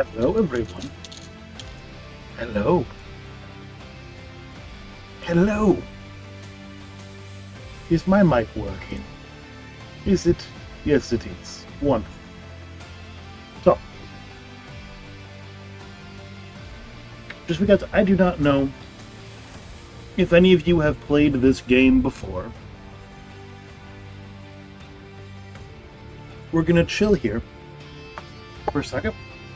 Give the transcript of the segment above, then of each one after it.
Hello, everyone. Hello. Hello. Is my mic working? Is it? Yes, it is. Wonderful. So, just because I do not know if any of you have played this game before, we're going to chill here for a second,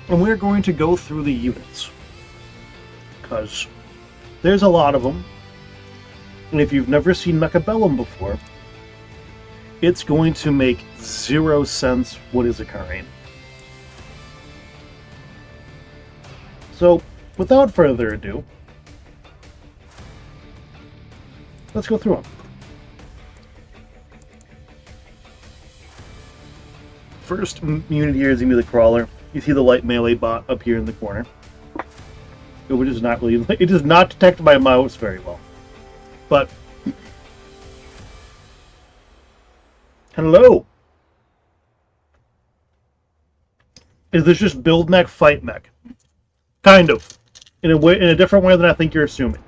and we're going to go through the units. Because there's a lot of them, and if you've never seen Mechabellum before, it's going to make zero sense what is occurring. So, without further ado, let's go through them. First unit here is going to be the Crawler. You see the light melee bot up here in the corner. Which is not really... It does not detect my mouse very well. But... Hello! Is this just build mech, fight mech? Kind of. In a different way than I think you're assuming.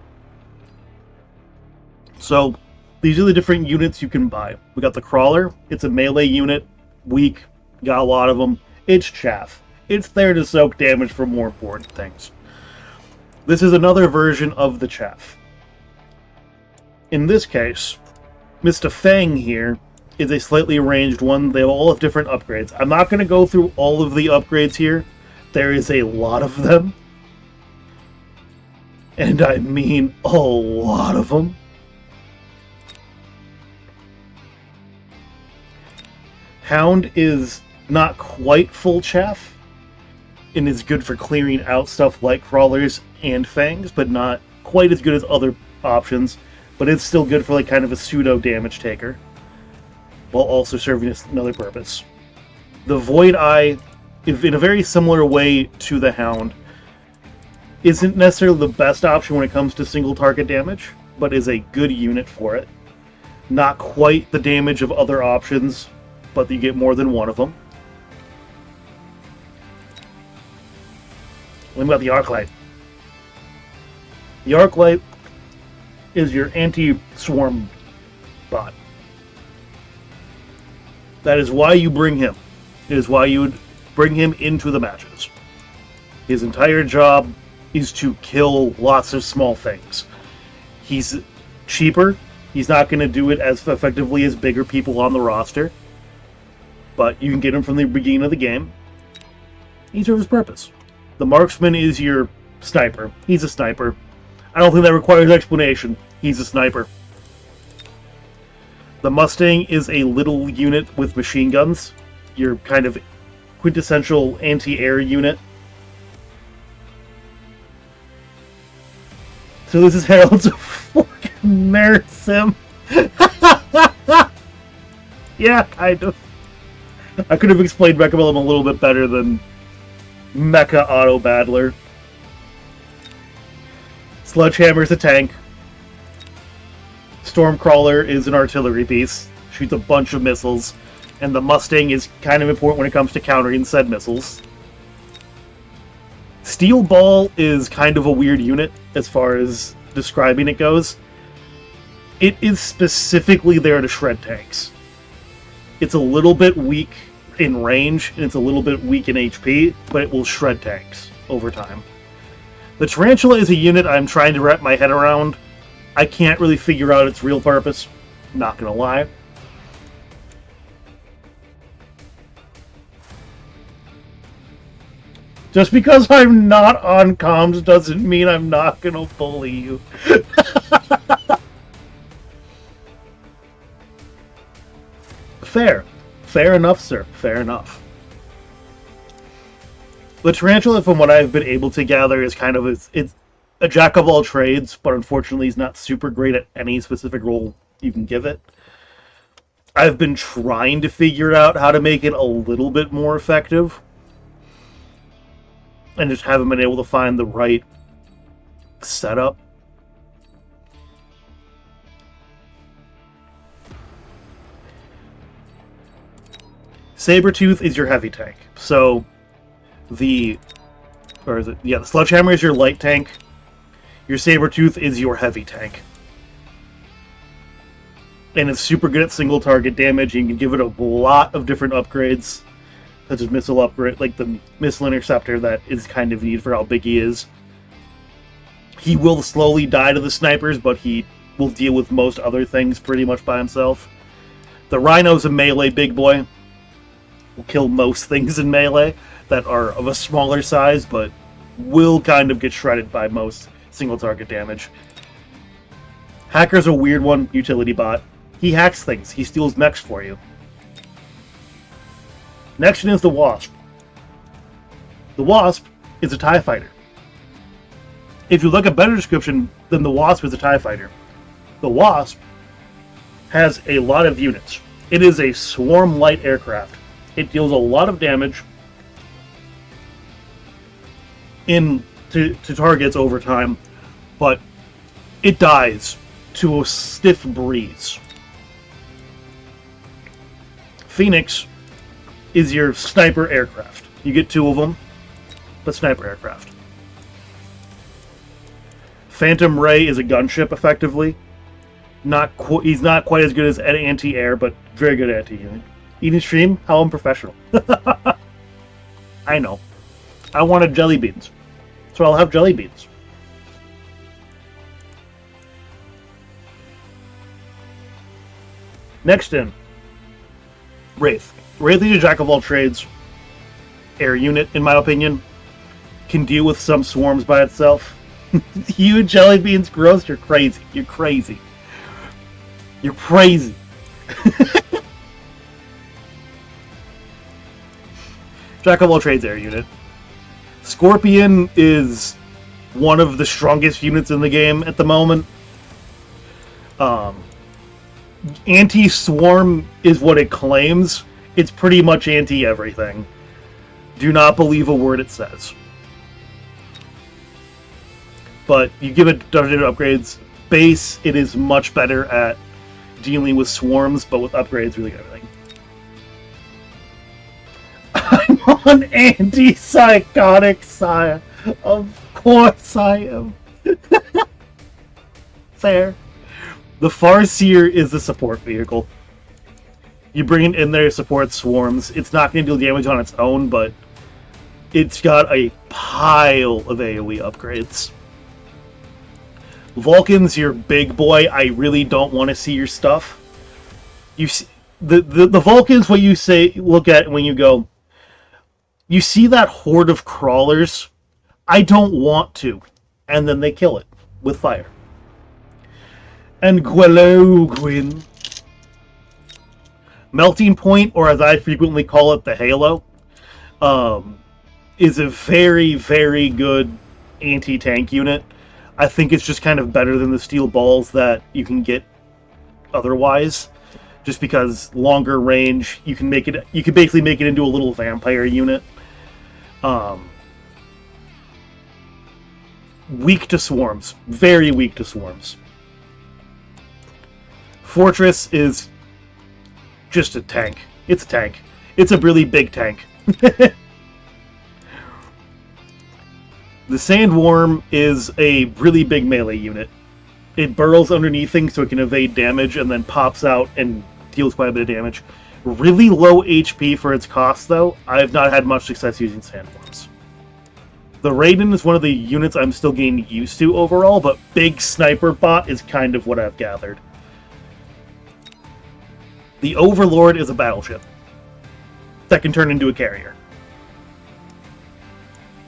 So, these are the different units you can buy. We got the Crawler. It's a melee unit. Weak. Got a lot of them. It's chaff. It's there to soak damage for more important things. This is another version of the chaff. In this case, Mr. Fang here is a slightly ranged one. They all have different upgrades. I'm not going to go through all of the upgrades here. There is a lot of them. And I mean a lot of them. Hound is not quite full chaff, and is good for clearing out stuff like Crawlers and Fangs, but not quite as good as other options. But it's still good for like kind of a pseudo damage taker, while also serving another purpose. The Void Eye, in a very similar way to the Hound, isn't necessarily the best option when it comes to single target damage, but is a good unit for it. Not quite the damage of other options, but you get more than one of them. Then we got the Arclight. The Arclight is your anti-swarm bot. That is why you bring him. It is why you would bring him into the matches. His entire job is to kill lots of small things. He's cheaper. He's not going to do it as effectively as bigger people on the roster. But you can get him from the beginning of the game. He serves his purpose. The Marksman is your sniper. He's a sniper. I don't think that requires explanation. He's a sniper. The Mustang is a little unit with machine guns. Your kind of quintessential anti-air unit. So this is Harold's fucking merit sim. Yeah, kind of. I could have explained Mechabellum a little bit better than Mecha Auto Battler. Sledgehammer's a tank. Stormcrawler is an artillery piece. Shoots a bunch of missiles. And the Mustang is kind of important when it comes to countering said missiles. Steel Ball is kind of a weird unit as far as describing it goes. It is specifically there to shred tanks. It's a little bit weak in range, and it's a little bit weak in HP, but it will shred tanks over time. The Tarantula is a unit I'm trying to wrap my head around. I can't really figure out its real purpose, not gonna lie. Just because I'm not on comms doesn't mean I'm not gonna bully you. Fair. Fair enough, sir. Fair enough. The Tarantula, from what I've been able to gather, is kind of it's a jack of all trades, but unfortunately he's not super great at any specific role you can give it. I've been trying to figure out how to make it a little bit more effective, and just haven't been able to find the right setup. Sabretooth is your heavy tank. So the Or is it? Yeah, the Sledgehammer is your light tank. Your Sabertooth is your heavy tank. And it's super good at single target damage. You can give it a lot of different upgrades, such as missile upgrade, like the missile interceptor that is kind of neat for how big he is. He will slowly die to the snipers, but he will deal with most other things pretty much by himself. The Rhino's a melee big boy. Will kill most things in melee that are of a smaller size, but will kind of get shredded by most single target damage. Hacker's a weird one, utility bot. He hacks things. He steals mechs for you. Next is the Wasp. The Wasp is a TIE fighter. If you look at a better description than the Wasp is a TIE fighter, the Wasp has a lot of units. It is a swarm light aircraft. It deals a lot of damage to targets over time, but it dies to a stiff breeze. Phoenix is your sniper aircraft. You get 2 of them, but sniper aircraft. Phantom Ray is a gunship, effectively. He's not quite as good as anti-air, but very good anti-unit. Eating stream? How unprofessional. I know. I wanted jelly beans, so I'll have jelly beans. Next in, Wraith. Wraith is a jack-of-all-trades air unit, in my opinion. Can deal with some swarms by itself. You and jelly beans, gross. You're crazy. You're crazy. You're crazy. Jack-of-all-trades air unit. Scorpion is one of the strongest units in the game at the moment. Anti-swarm is what it claims. It's pretty much anti-everything. Do not believe a word it says. But you give it dungeon upgrades. Base, it is much better at dealing with swarms, but with upgrades, really good everything. I'm on antipsychotic, sire. Of course I am. Fair. The Farseer is the support vehicle. You bring it in there to support swarms. It's not going to deal damage on its own, but it's got a pile of AoE upgrades. Vulcan's your big boy. I really don't want to see your stuff. You see, the Vulcan's what you say. Look at when you go. You see that horde of crawlers? I don't want to, and then they kill it with fire. And Gwyn. Melting Point, or as I frequently call it, the Halo, is a very, very good anti-tank unit. I think it's just kind of better than the steel balls that you can get otherwise, just because longer range. You can basically make it into a little vampire unit. Weak to swarms, very weak to swarms. Fortress is just a tank. It's a tank. It's a really big tank. The Sandworm is a really big melee unit. It burrows underneath things so it can evade damage and then pops out and deals quite a bit of damage. Really low HP for its cost, though. I have not had much success using Sandworms. The Raiden is one of the units I'm still getting used to overall, but big sniper bot is kind of what I've gathered. The Overlord is a battleship that can turn into a carrier.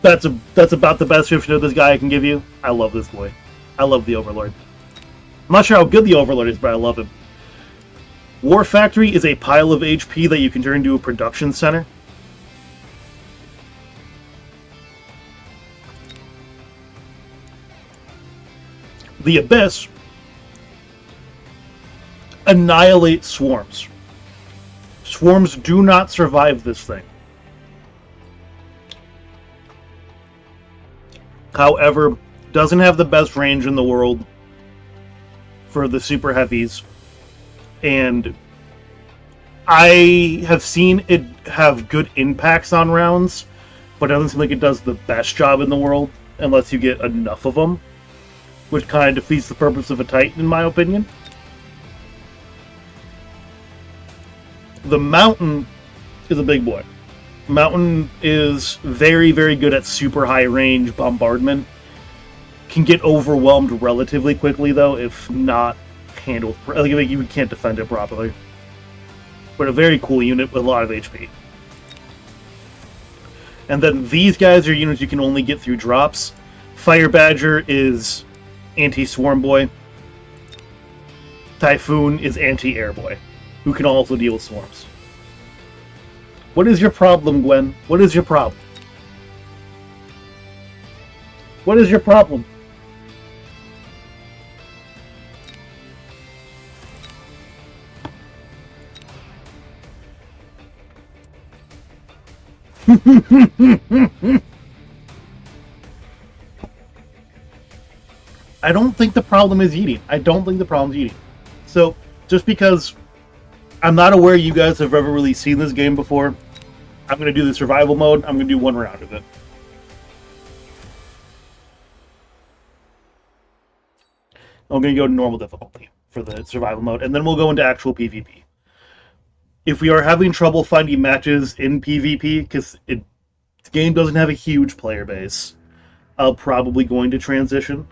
That's about the best description of this guy I can give you. I love this boy. I love the Overlord. I'm not sure how good the Overlord is, but I love him. War Factory is a pile of HP that you can turn into a production center. The Abyss annihilates swarms. Swarms do not survive this thing. However, doesn't have the best range in the world for the super heavies, and I have seen it have good impacts on rounds, but it doesn't seem like it does the best job in the world unless you get enough of them, which kind of defeats the purpose of a Titan, in my opinion. The Mountain is a big boy. Mountain is very, very good at super high range bombardment. Can get overwhelmed relatively quickly, though, if not handled. Like, you can't defend it properly. But a very cool unit with a lot of HP. And then these guys are units you can only get through drops. Fire Badger is anti-Swarm Boy. Typhoon is anti-Air Boy, who can also deal with swarms. What is your problem, Gwen? What is your problem? What is your problem? I don't think the problem is eating. I don't think the problem is eating. So, just because I'm not aware you guys have ever really seen this game before, I'm going to do the survival mode. I'm going to do one round of it. I'm going to go to normal difficulty for the survival mode, and then we'll go into actual PvP. If we are having trouble finding matches in PvP, because the game doesn't have a huge player base, I'm probably going to transition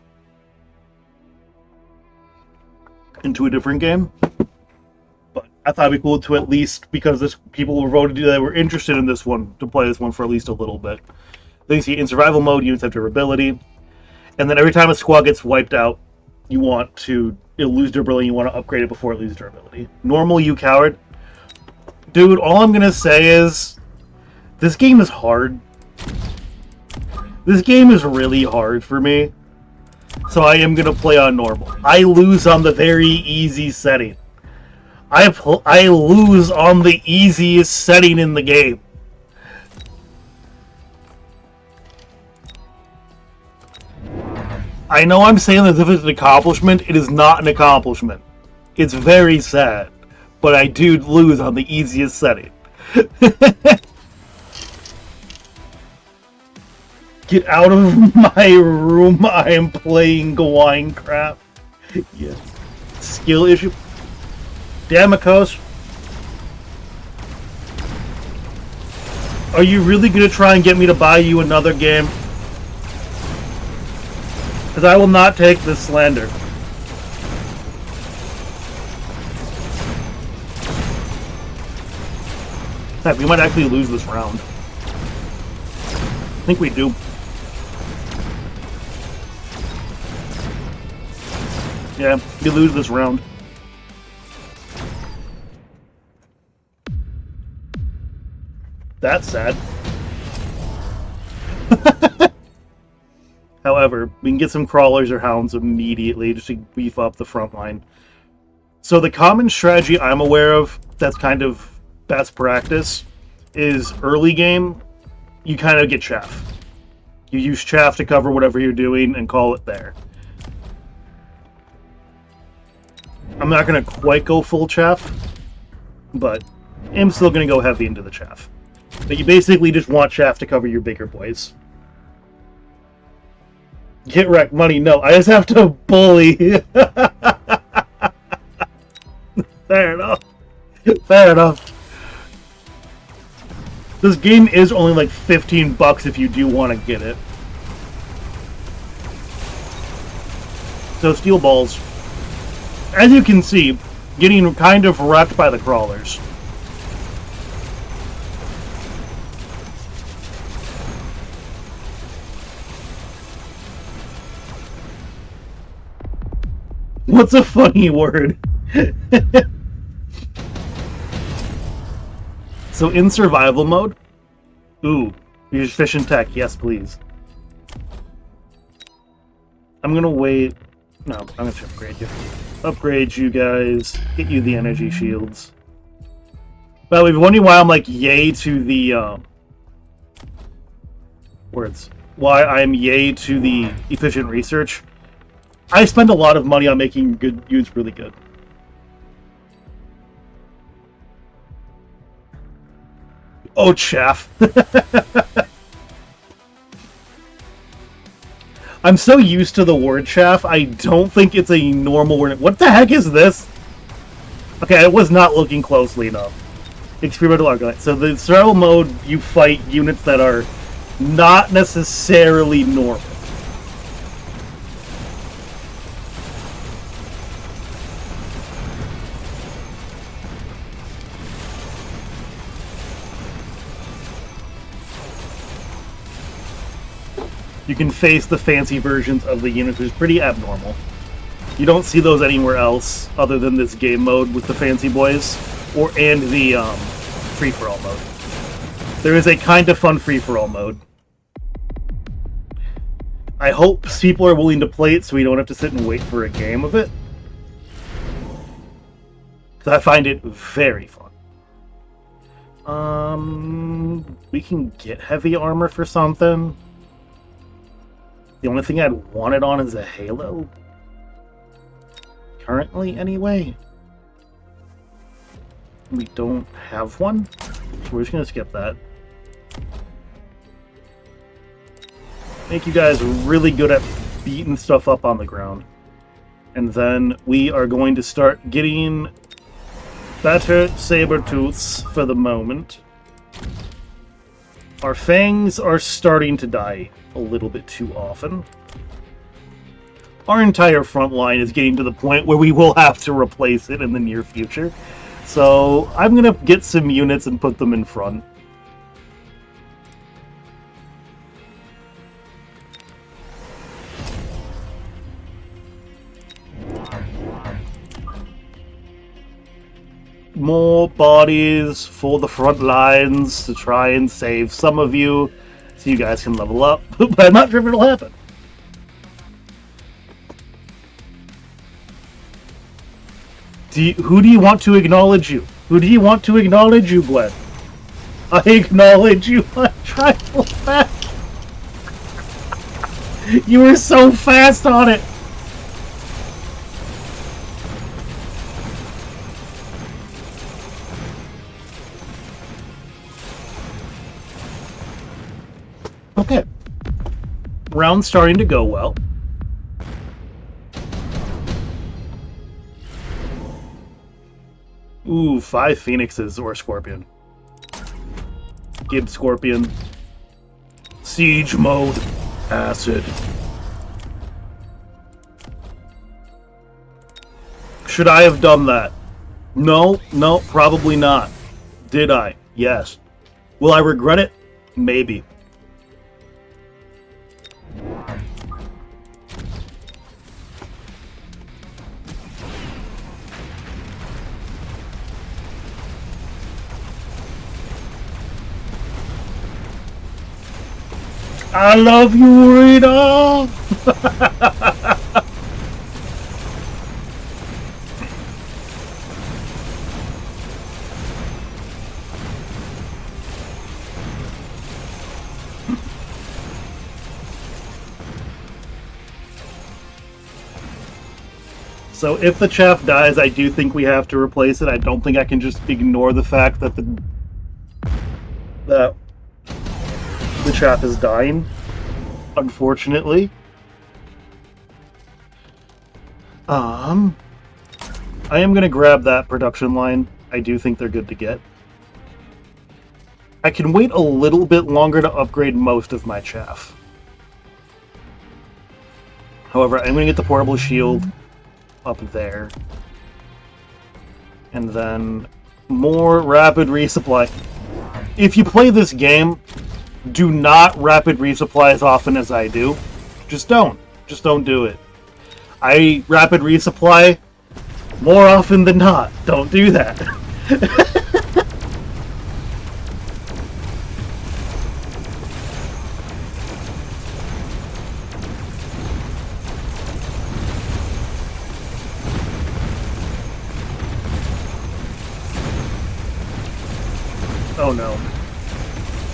into a different game. But I thought it'd be cool to at least, because people were voted that were interested in this one, to play this one for at least a little bit. Then you see in survival mode, units have durability, and then every time a squad gets wiped out, it'll lose durability, you want to upgrade it before it loses durability. Normal, you coward. Dude, all I'm gonna say is, this game is hard. This game is really hard for me. So I am gonna play on normal. I lose on the very easy setting. I lose on the easiest setting in the game. I know I'm saying as if it's an accomplishment. It is not an accomplishment. It's very sad. But I do lose on the easiest setting. Get out of my room. I am playing Minecraft. Yes. Skill issue. Damikos. Are you really going to try and get me to buy you another game? Because I will not take this slander. In fact, we might actually lose this round. I think we do. Yeah, we lose this round. That's sad. However, we can get some crawlers or hounds immediately just to beef up the front line. So the common strategy I'm aware of that's kind of best practice is early game, you kind of get chaff. You use chaff to cover whatever you're doing and call it there. I'm not going to quite go full chaff, but I'm still going to go heavy into the chaff. But you basically just want chaff to cover your bigger boys. Get wrecked, money, no. I just have to bully. Fair enough. Fair enough. This game is only like $15 if you do want to get it. So steel balls. As you can see, getting kind of wrecked by the crawlers. What's a funny word? So in survival mode, ooh, use fish and tech, yes please. I'm gonna wait, no, I'm gonna upgrade you. Upgrade you guys, get you the energy shields. By the way, if you're wondering why I'm like yay to the, why I'm yay to the efficient research, I spend a lot of money on making good units really good. Oh, chaff. I'm so used to the word chaff, I don't think it's a normal word. What the heck is this? Okay, I was not looking closely enough. Experimental Arcanite. So the survival mode, you fight units that are not necessarily normal. You can face the fancy versions of the units, which is pretty abnormal. You don't see those anywhere else other than this game mode with the fancy boys, and the free-for-all mode. There is a kind of fun free-for-all mode. I hope people are willing to play it so we don't have to sit and wait for a game of it. Because I find it very fun. We can get heavy armor for something. The only thing I'd want it on is a halo. Currently, anyway. We don't have one, so we're just gonna skip that. Make you guys really good at beating stuff up on the ground. And then we are going to start getting better saber tooths for the moment. Our fangs are starting to die a little bit too often. Our entire front line is getting to the point where we will have to replace it in the near future. So I'm going to get some units and put them in front. More bodies for the front lines to try and save some of you so you guys can level up, but I'm not sure if it'll happen. Who do you want to acknowledge you? Who do you want to acknowledge you, Gwen? I acknowledge you. I tried to pull back. You were so fast on it. Okay. Round's starting to go well. Ooh, 5 Phoenixes or Scorpion. Gib Scorpion. Siege mode. Acid. Should I have done that? No, probably not. Did I? Yes. Will I regret it? Maybe. I love you, Rita! So if the chaff dies, I do think we have to replace it. I don't think I can just ignore the fact that the chaff is dying, unfortunately. I am going to grab that production line. I do think they're good to get. I can wait a little bit longer to upgrade most of my chaff. However, I'm going to get the portable shield up there. And then more rapid resupply. If you play this game, do not rapid resupply as often as I do. Just don't. Just don't do it. I rapid resupply more often than not. Don't do that. Oh no.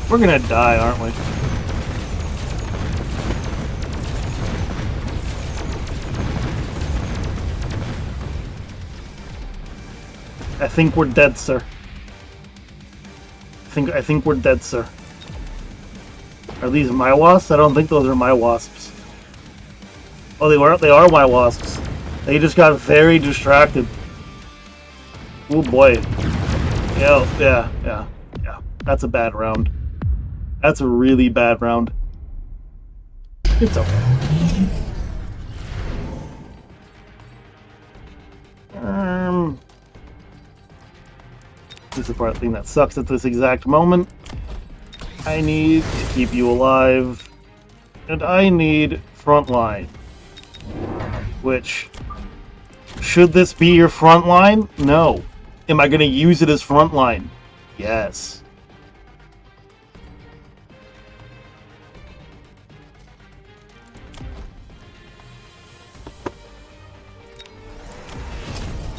We're gonna die, aren't we? I think we're dead, sir. I think we're dead, sir. Are these my wasps? I don't think those are my wasps. Oh, they are my wasps. They just got very distracted. Oh boy. Yeah. That's a bad round. That's a really bad round. It's okay. This is the part thing that sucks at this exact moment. I need to keep you alive. And I need frontline. Which, should this be your frontline? No. Am I going to use it as frontline? Yes.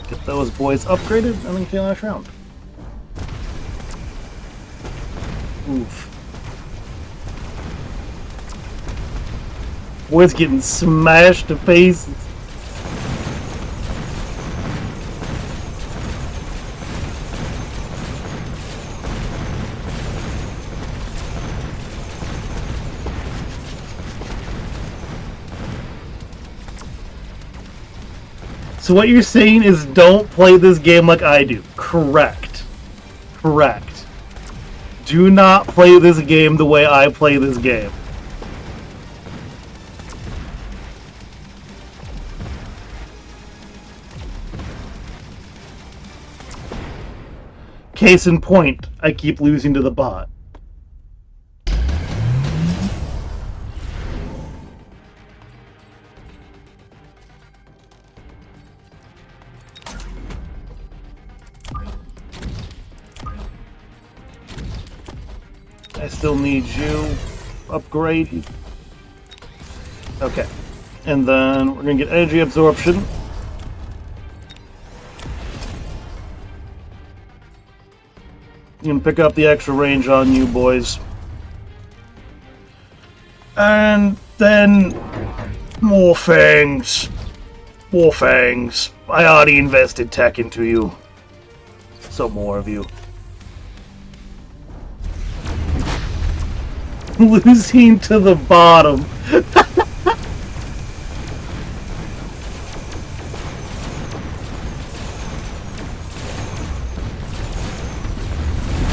Get those boys upgraded and then kill last round. Oof. Boys getting smashed to pieces. So what you're saying is don't play this game like I do. Correct. Correct. Do not play this game the way I play this game. Case in point, I keep losing to the bot. I still need you upgrade. Okay. And then we're going to get energy absorption. I'm going to pick up the extra range on you boys. And then more fangs. More fangs. I already invested tech into you. So more of you. Losing to the bottom.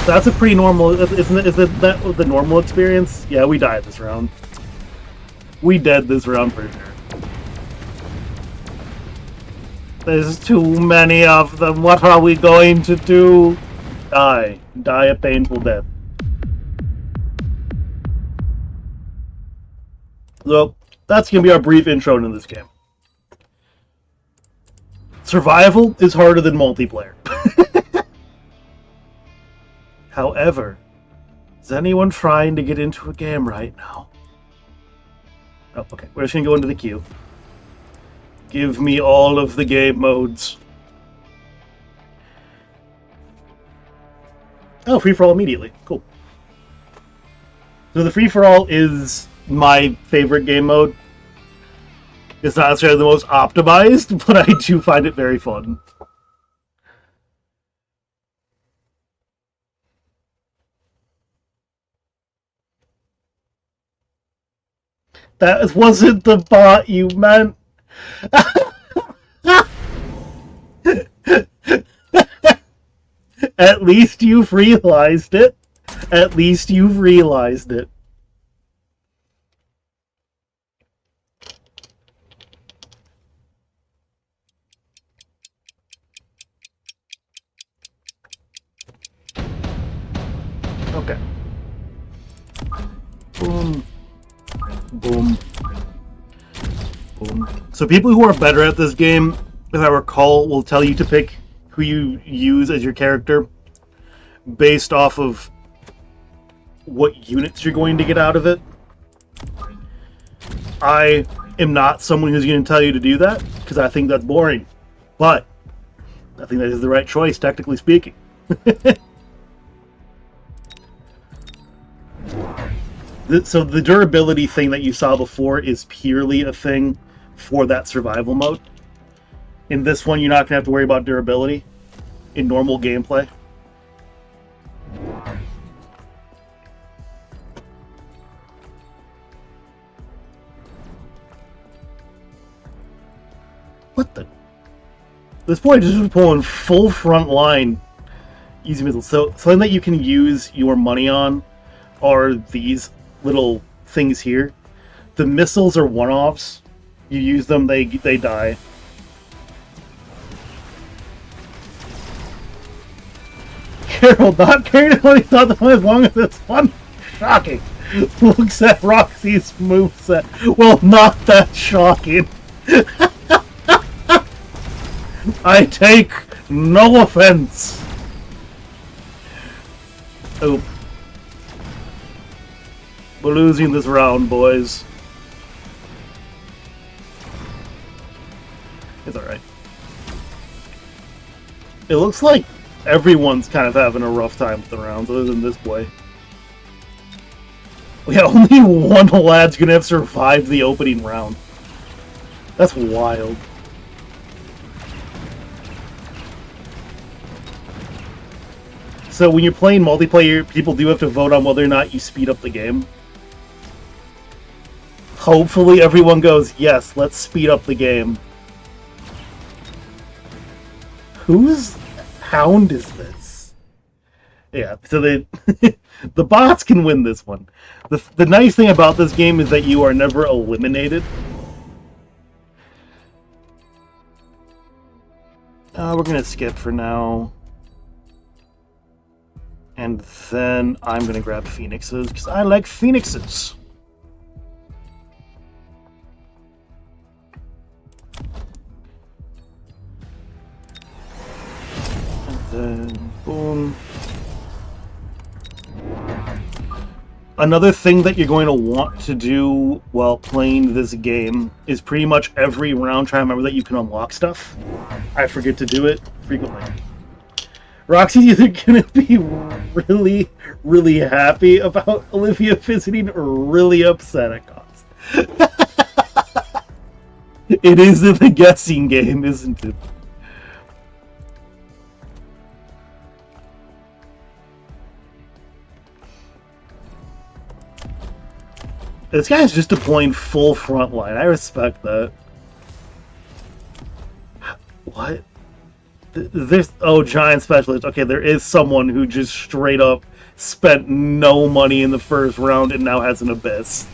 That's a pretty normal. Isn't it that the normal experience? Yeah, we died this round. We dead this round for sure. There's too many of them. What are we going to do? Die. Die a painful death. So, that's going to be our brief intro into this game. Survival is harder than multiplayer. However, is anyone trying to get into a game right now? Oh, okay. We're just going to go into the queue. Give me all of the game modes. Oh, free-for-all immediately. Cool. So the free-for-all is my favorite game mode. It's not necessarily the most optimized, but I do find it very fun. That wasn't the bot you meant. At least you've realized it. At least you've realized it. Okay. Boom. Boom. Boom. So people who are better at this game, if I recall, will tell you to pick who you use as your character based off of what units you're going to get out of it. I am not someone who's going to tell you to do that, because I think that's boring. But I think that is the right choice, technically speaking. So the durability thing that you saw before is purely a thing for that survival mode. In this one, you're not going to have to worry about durability in normal gameplay. What the? This boy just was pulling full front line easy missiles. So something that you can use your money on are these little things here. The missiles are one-offs. You use them, they die. Carol not caring about he thought that as long as this one. Shocking. Looks at Roxy's moveset. Well, not that shocking. I take no offense. Oh. We're losing this round, boys. It's alright. It looks like everyone's kind of having a rough time with the rounds, other than this boy. Yeah, only one lad's gonna have survived the opening round. That's wild. So when you're playing multiplayer, people do have to vote on whether or not you speed up the game. Hopefully everyone goes, yes, let's speed up the game. Whose hound is this? Yeah, so they the bots can win this one. The nice thing about this game is that you are never eliminated. We're gonna skip for now. And then I'm gonna grab phoenixes, because I like phoenixes. And then, boom. Another thing that you're going to want to do while playing this game is pretty much every round try to remember that you can unlock stuff. I forget to do it frequently. Roxy's either going to be really, really happy about Olivia visiting or really upset at cost. It is the guessing game, isn't it? This guy's just deploying full front line. I respect that. What? There's giant specialist. Okay, there is someone who just straight up spent no money in the first round and now has an abyss.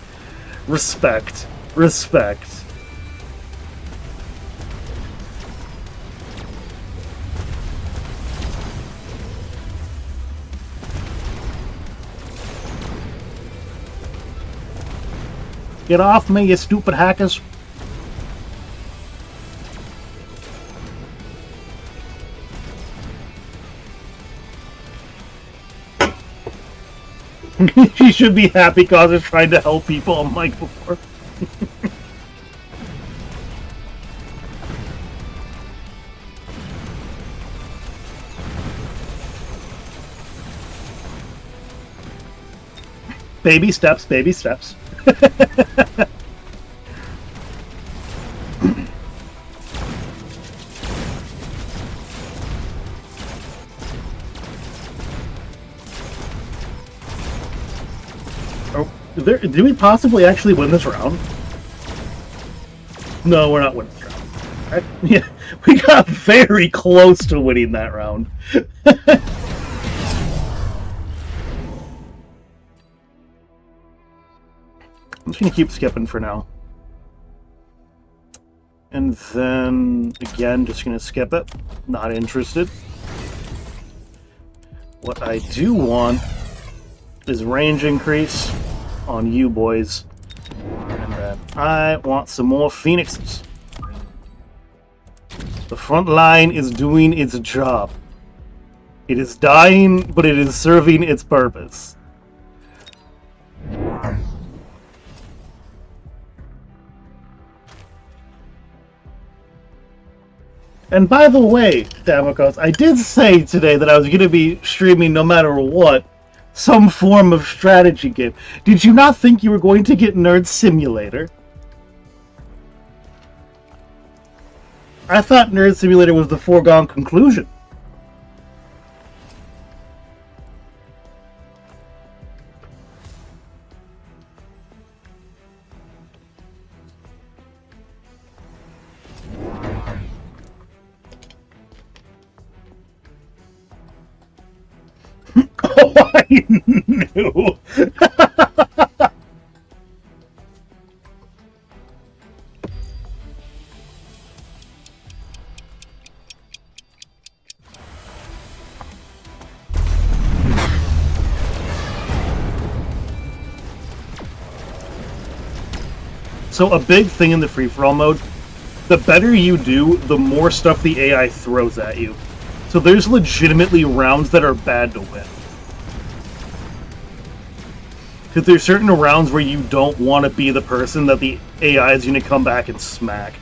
Respect. Respect. Get off me, you stupid hackers. She should be happy because they're trying to help people, unlike before. Baby steps, baby steps. Do we possibly actually win this round? No, we're not winning this round. Yeah, we got very close to winning that round. I'm just going to keep skipping for now. And then, again, just going to skip it. Not interested. What I do want is range increase on you boys. And then I want some more phoenixes. The front line is doing its job. It is dying, but it is serving its purpose. And by the way, Damokos, I did say today that I was going to be streaming no matter what, some form of strategy game. Did you not think you were going to get Nerd Simulator? I thought Nerd Simulator was the foregone conclusion. knew. So a big thing in the free-for-all mode, the better you do, the more stuff the AI throws at you. So there's legitimately rounds that are bad to win. Because there's certain rounds where you don't want to be the person that the AI is going to come back and smack.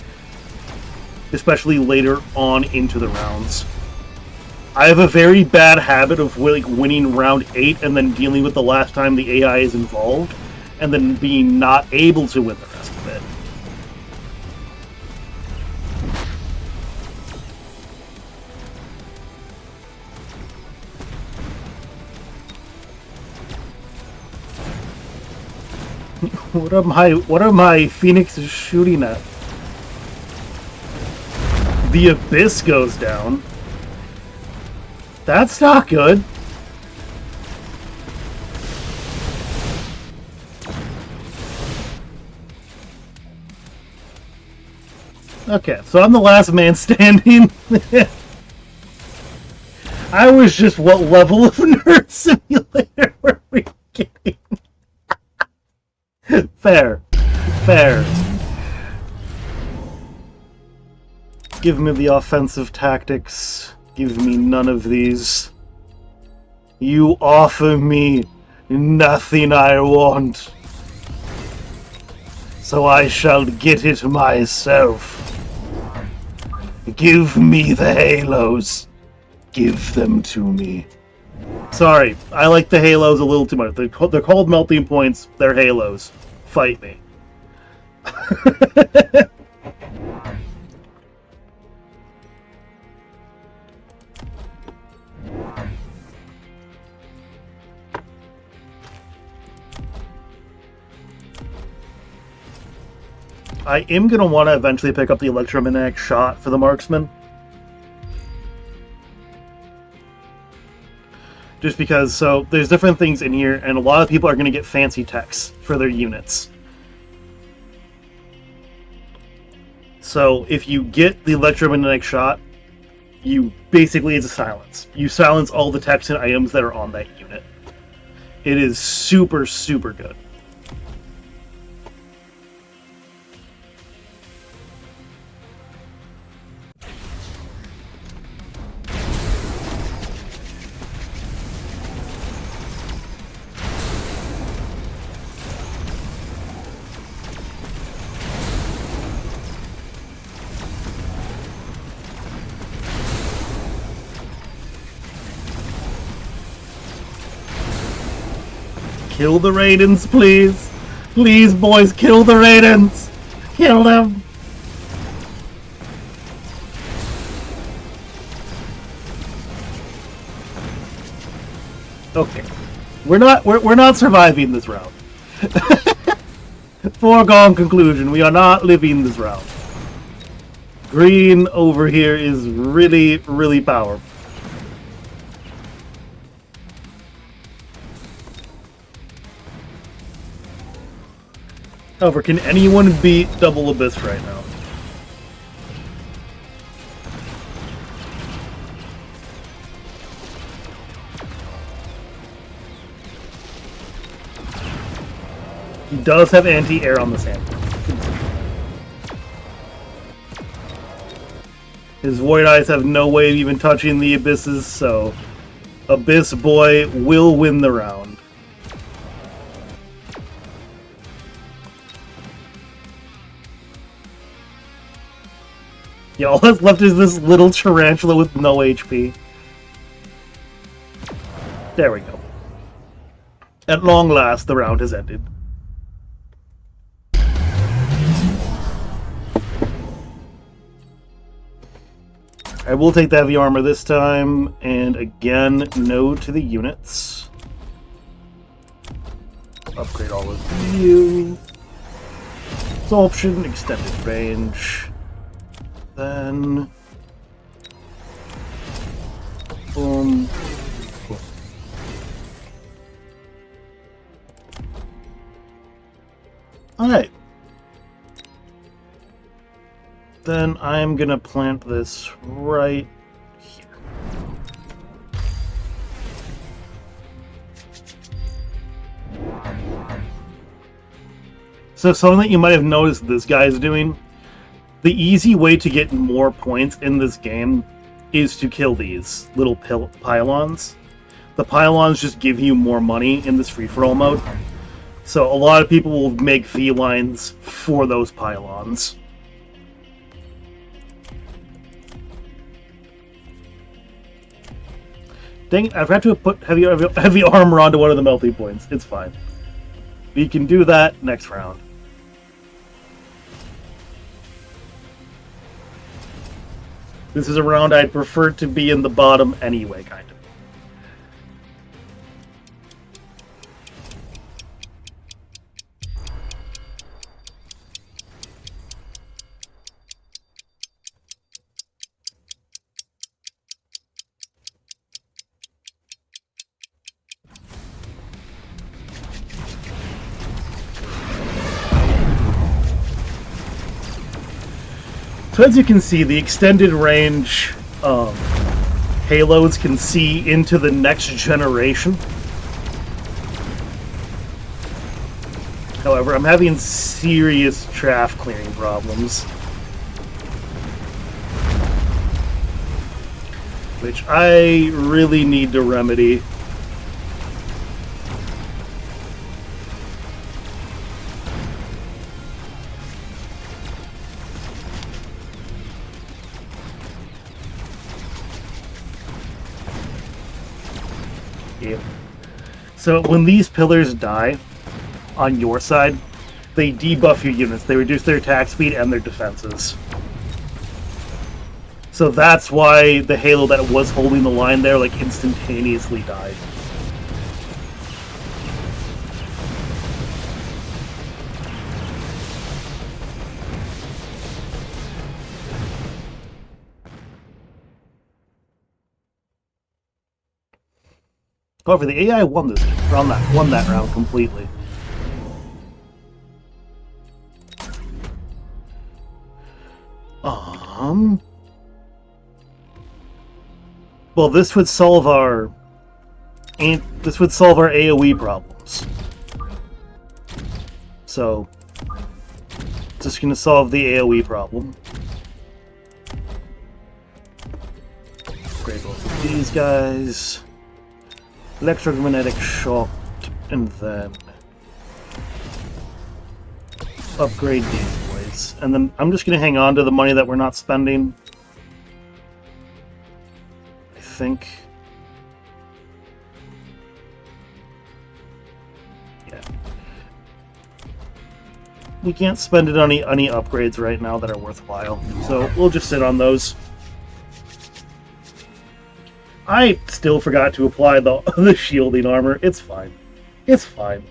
Especially later on into the rounds. I have a very bad habit of winning round 8 and then dealing with the last time the AI is involved, and then being not able to win the rest of it. What are my phoenixes shooting at? The abyss goes down. That's not good. Okay, so I'm the last man standing. I was just, what level of Nerd Simulator were we getting? Fair. Fair. Give me the offensive tactics. Give me none of these. You offer me nothing I want. So I shall get it myself. Give me the halos. Give them to me. Sorry, I like the halos a little too much. They're called melting points. They're halos. Fight me. I am going to want to eventually pick up the electromagnetic shot for the marksman. Just because, so, there's different things in here, and a lot of people are going to get fancy techs for their units. So, if you get the electromagnetic shot, you basically, it's a silence. You silence all the techs and items that are on that unit. It is super, super good. Kill the Raidens, please! Please, boys, kill the Raidens! Kill them! Okay. We're not surviving this round. Foregone conclusion, we are not living this round. Green over here is really, really powerful. However, can anyone beat Double Abyss right now? He does have anti-air on the sand. His Void Eyes have no way of even touching the Abysses, so Abyss Boy will win the round. Yeah, all that's left is this little tarantula with no HP. There we go. At long last, the round has ended. I will take the heavy armor this time, and again, no to the units. Upgrade all of view. Absorption, extended range. Then... boom. Boom. Alright. Then I'm gonna plant this right here. So something that you might have noticed this guy is doing, the easy way to get more points in this game is to kill these little pylons. The pylons just give you more money in this free-for-all mode. So a lot of people will make felines for those pylons. Dang it, I've had to put heavy armor onto one of the melting points. It's fine. We can do that next round. This is a round I'd prefer to be in the bottom anyway, kind of. So as you can see, the extended range halos can see into the next generation. However, I'm having serious chaff clearing problems, which I really need to remedy. So when these pillars die on your side, they debuff your units. They reduce their attack speed and their defenses. So that's why the Halo that was holding the line there like instantaneously died. However, the AI won that round completely. Well, this would solve our AoE problems. So, just gonna solve the AoE problem. Upgrade both of these guys. Electromagnetic shock, and then upgrade these boys. And then I'm just going to hang on to the money that we're not spending. I think. Yeah. We can't spend it on any upgrades right now that are worthwhile, so we'll just sit on those. I still forgot to apply the shielding armor. It's fine. It's fine.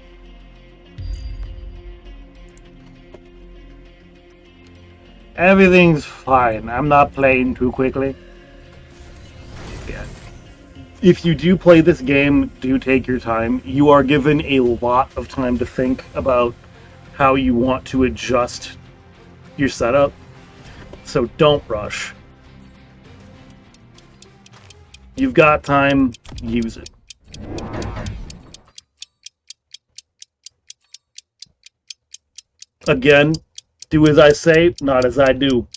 Everything's fine. I'm not playing too quickly. Yeah. If you do play this game, do take your time. You are given a lot of time to think about how you want to adjust your setup. So don't rush. You've got time, use it. Again, do as I say, not as I do.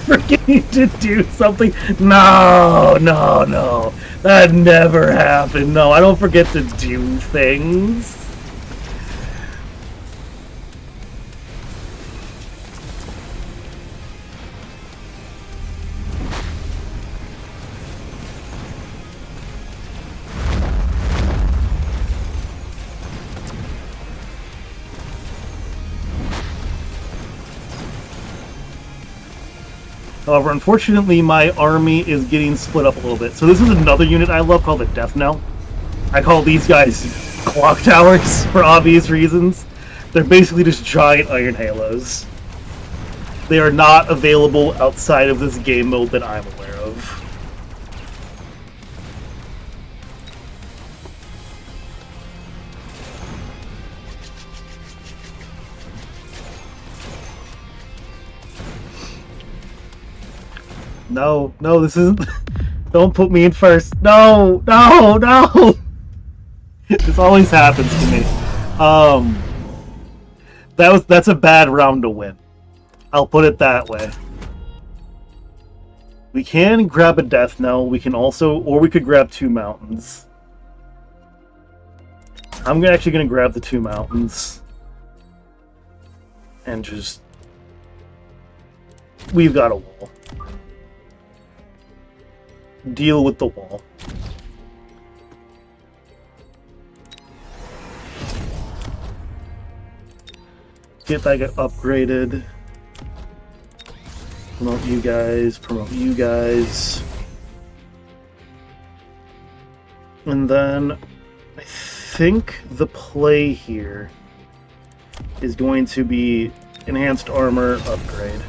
Forgetting to do something? No. That never happened. No, I don't forget to do things. However, unfortunately, my army is getting split up a little bit. So this is another unit I love called the Death Knell. I call these guys clock towers for obvious reasons. They're basically just giant iron halos. They are not available outside of this game mode that I'm aware of. No, no, this isn't... Don't put me in first. No, no, no! This always happens to me. That's a bad round to win. I'll put it that way. We can grab a death knell. We can also, or we could grab 2 mountains. I'm actually going to grab the 2 mountains. And just... We've got a wall. Deal with the wall. Get that upgraded. Promote you guys, promote you guys. And then I think the play here is going to be enhanced armor upgrade.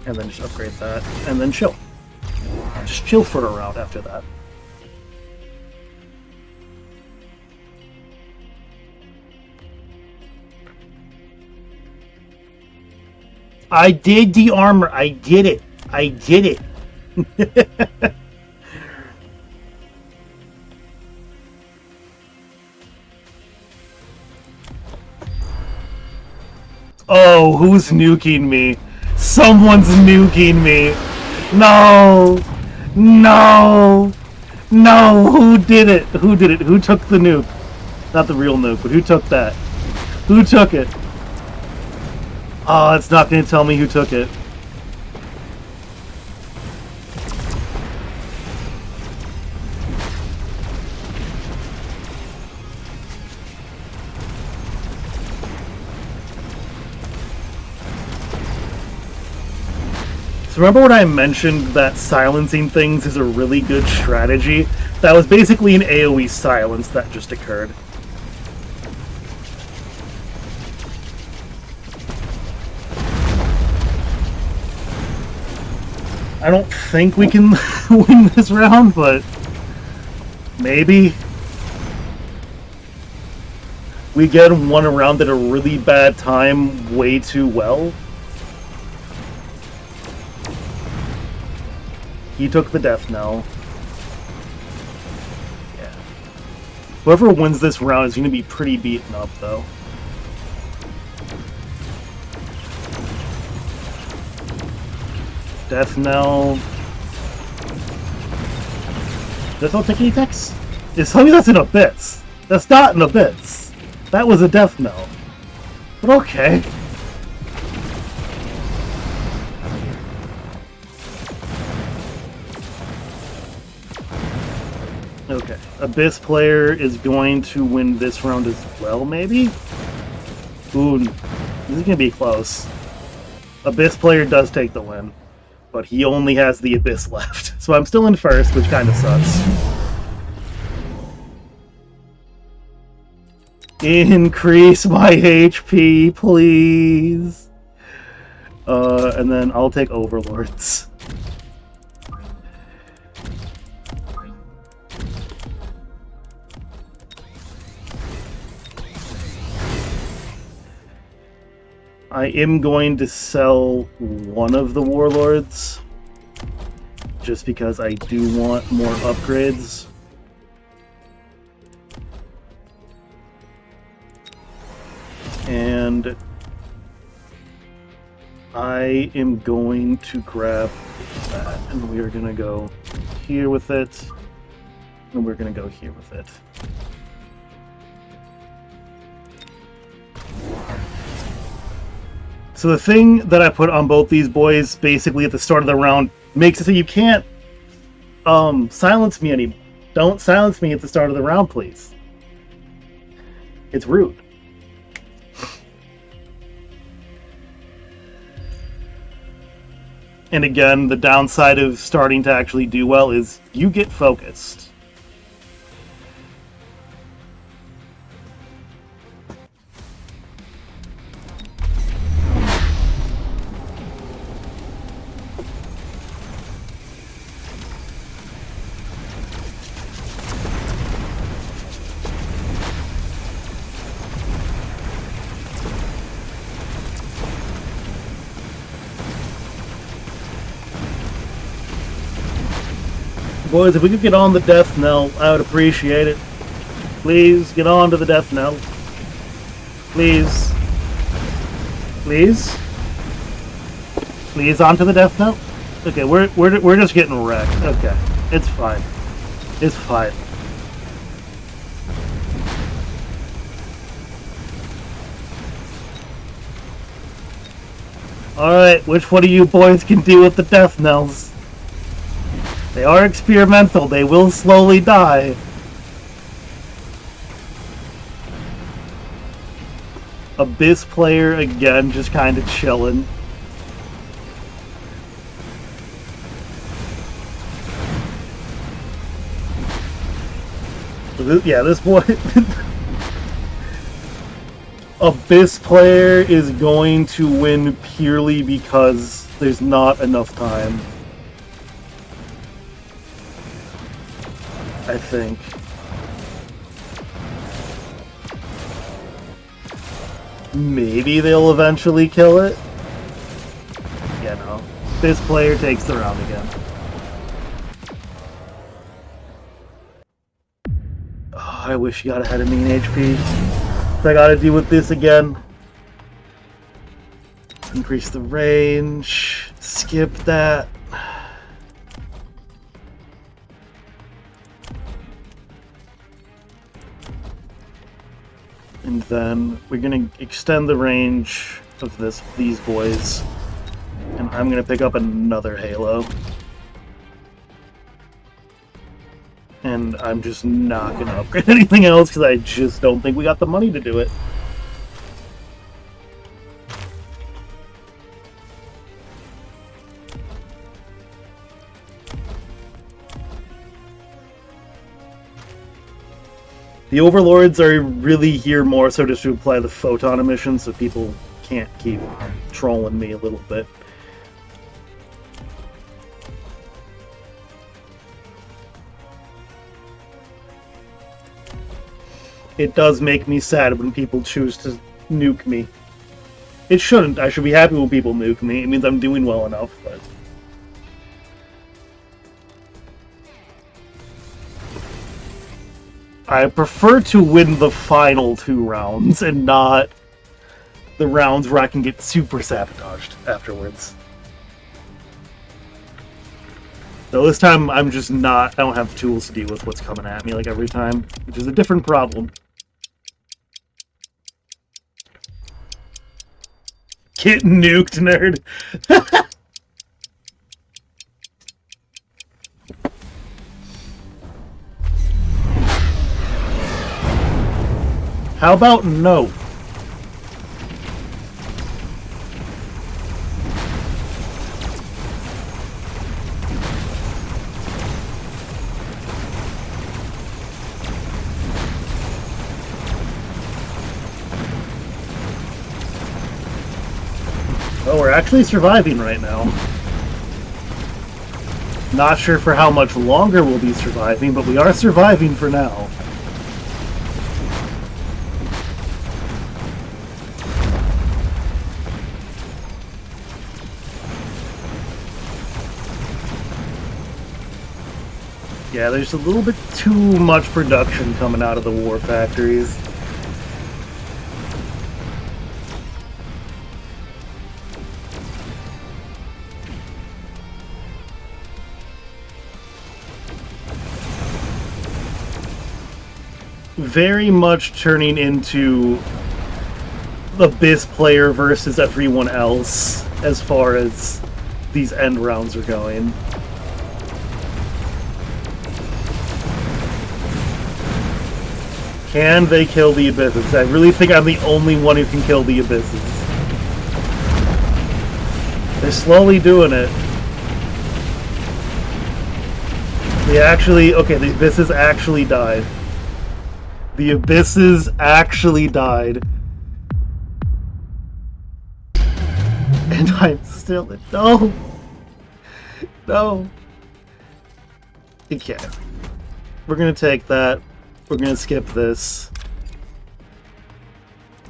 And then just upgrade that, and then chill. Just chill for a round after that. I did the armor. I did it. I did it. Oh, who's nuking me? Someone's nuking me. No. No. No. Who did it? Who did it? Who took the nuke? Not the real nuke, but who took that? Who took it? Oh, it's not going to tell me who took it. So remember when I mentioned that silencing things is a really good strategy? That was basically an AoE silence that just occurred. I don't think we can win this round, but maybe. We get one around at a really bad time way too well. He took the death knell. Yeah. Whoever wins this round is going to be pretty beaten up, though. Death knell. Does that take any attacks? It's telling me that's an abyss. That's not an abyss. That was a death knell. But okay. Okay. Abyss player is going to win this round as well, maybe? Ooh, this is gonna be close. Abyss player does take the win. But he only has the Abyss left. So I'm still in first, which kind of sucks. Increase my HP, please. And then I'll take Overlords. I am going to sell one of the Warlords, just because I do want more upgrades. And I am going to grab that, and we are going to go here with it, and we're going to go here with it. So the thing that I put on both these boys, basically at the start of the round, makes it so you can't silence me anymore. Don't silence me at the start of the round, please. It's rude. And again, the downside of starting to actually do well is you get focused. Boys, if we could get on the death knell, I would appreciate it. Please, get on to the death knell. Please. Please? Please, onto the death knell? Okay, we're just getting wrecked. Okay, it's fine. It's fine. Alright, which one of you boys can deal with the death knells? They are experimental, they will slowly die. Abyss player again, just kind of chilling. Yeah, this boy... Abyss player is going to win purely because there's not enough time. I think. Maybe they'll eventually kill it. Yeah, no. This player takes the round again. Oh, I wish you got ahead of me in HP. I gotta deal with this again. Increase the range. Skip that. And then we're gonna extend the range of these boys. And I'm gonna pick up another Halo. And I'm just not going to upgrade anything else because I just don't think we got the money to do it. The Overlords are really here more so just to apply the photon emission so people can't keep trolling me a little bit. It does make me sad when people choose to nuke me. It shouldn't. I should be happy when people nuke me. It means I'm doing well enough, but... I prefer to win the final 2 rounds and not the rounds where I can get super sabotaged afterwards. So this time I'm just not... I don't have the tools to deal with what's coming at me like every time, which is a different problem. Get nuked, nerd. How about no? Oh, we're actually surviving right now. Not sure for how much longer we'll be surviving, but we are surviving for now. Yeah, there's a little bit too much production coming out of the war factories. Very much turning into the Abyss player versus everyone else as far as these end rounds are going. Can they kill the Abysses? I really think I'm the only one who can kill the Abysses. They're slowly doing it. They actually... Okay, the Abysses actually died. The Abysses actually died. And I'm still... No! No! Okay. We're gonna take that. We're gonna skip this.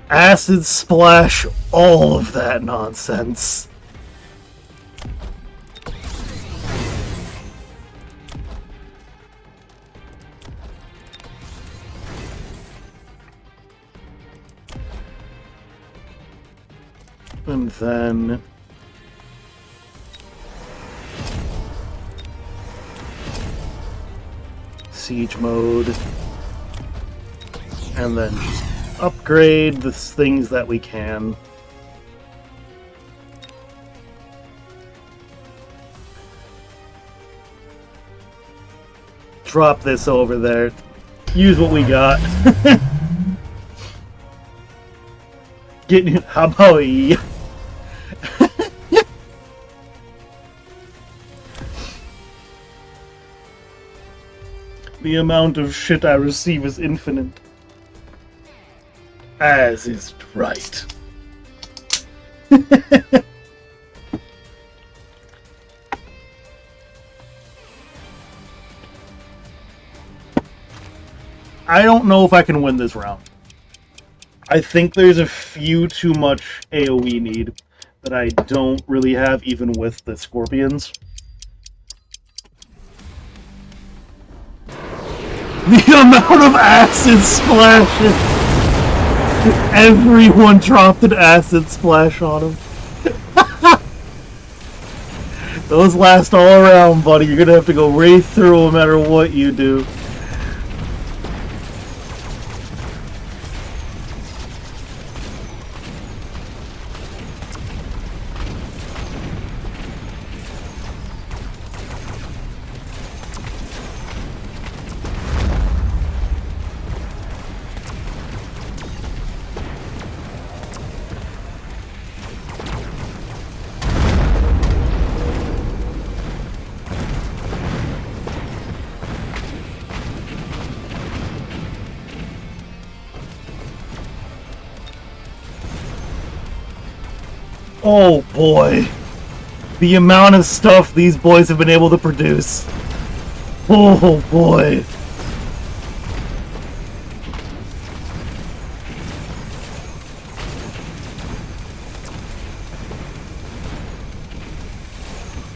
Acid splash all of that nonsense. And then siege mode. And then just upgrade the things that we can. Drop this over there. Use what we got. How about you? The amount of shit I receive is infinite. As is right. I don't know if I can win this round. I think there's a few too much AoE need that I don't really have even with the scorpions. The amount of acid splashes! Everyone dropped an acid splash on him. Those last all around, buddy. You're gonna have to go right through no matter what you do. Oh boy, the amount of stuff these boys have been able to produce. Oh boy.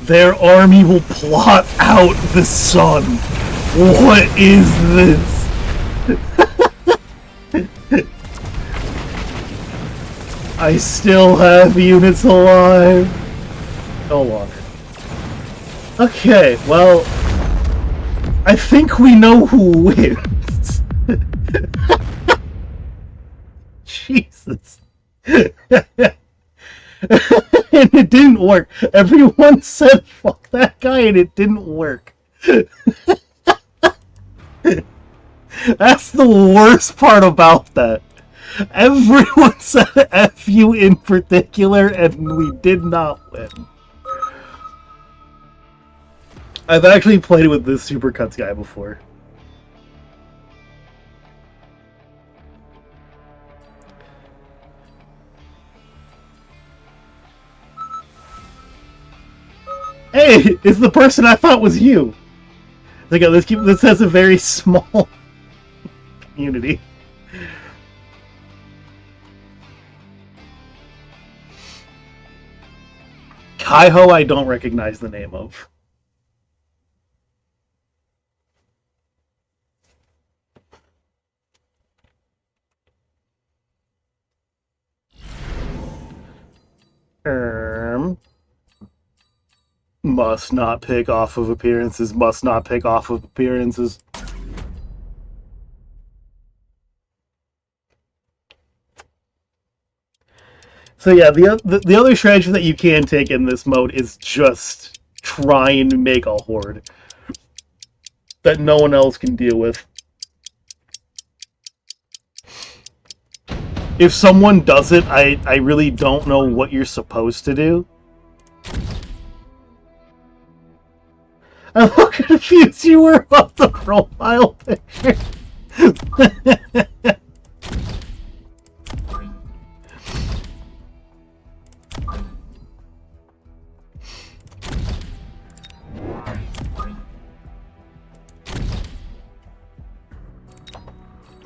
Their army will blot out the sun. What is this? I still have units alive. No longer. Okay, well, I think we know who wins. Jesus. And it didn't work. Everyone said fuck that guy and it didn't work. That's the worst part about that. Everyone said F you in particular, and we did not win. I've actually played with this Supercuts guy before. Hey, it's the person I thought was you. Like, this has a very small community. Kaiho, I don't recognize the name of. Must not pick off of appearances, must not pick off of appearances. So yeah, the other strategy that you can take in this mode is just try and make a horde that no one else can deal with. If someone does it, I really don't know what you're supposed to do. I'm how confused you were about the profile picture.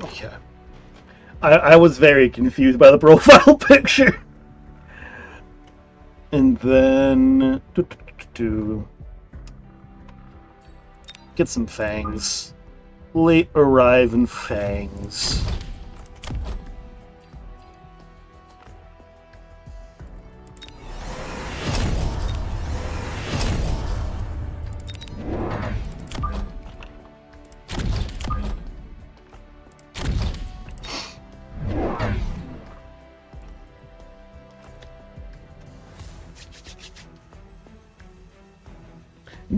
Okay. I was very confused by the profile picture. And then... get some fangs. Late arriving fangs.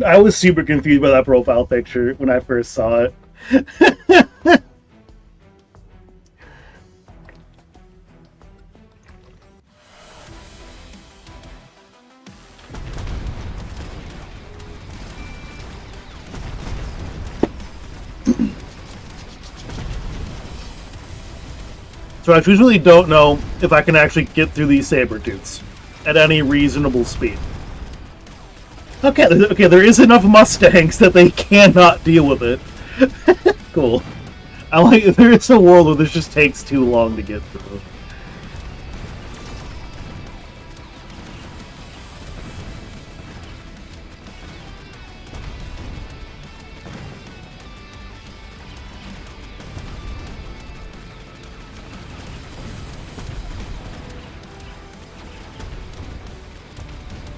I was super confused by that profile picture when I first saw it. So I truthfully don't know if I can actually get through these Sabertooths at any reasonable speed. Okay, there is enough Mustangs that they cannot deal with it. Cool. I like there is a world where this just takes too long to get through.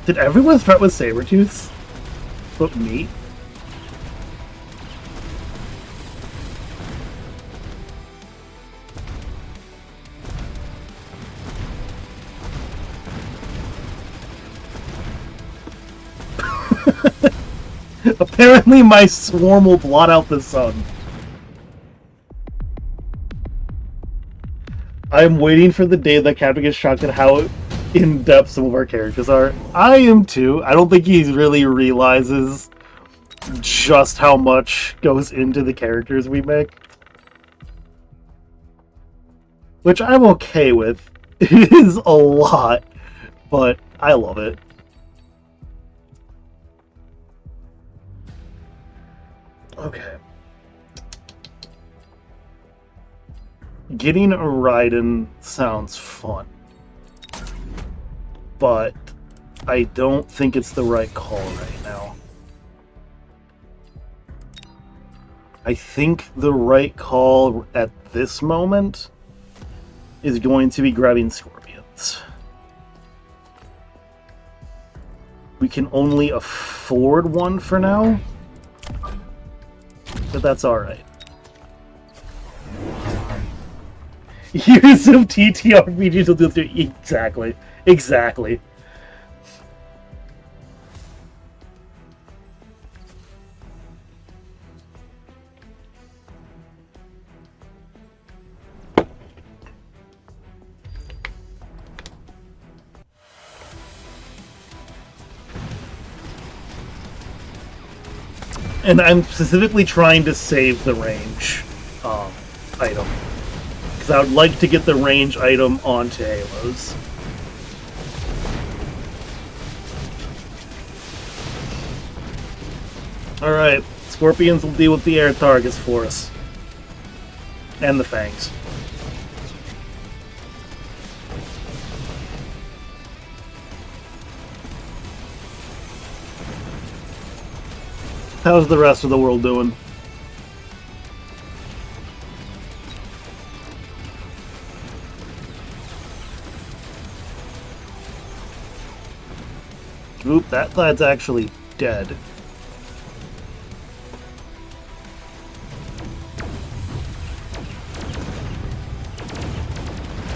Did everyone threat with Sabertooths? But me? Apparently my swarm will blot out the sun. I'm waiting for the day that Captain gets shocked at how in-depth some of our characters are. I am too. I don't think he really realizes just how much goes into the characters we make. Which I'm okay with. It is a lot, but I love it. Okay. Getting a Raiden sounds fun, but I don't think it's the right call right now. I think the right call at this moment is going to be grabbing Scorpions. We can only afford one for now, but that's alright. Years of TTRPGs will do it through. Exactly. Exactly. And I'm specifically trying to save the range item. Because I would like to get the range item onto Halos. Alright, Scorpions will deal with the air targets for us. And the Fangs. How's the rest of the world doing? Oop, that lad's actually dead.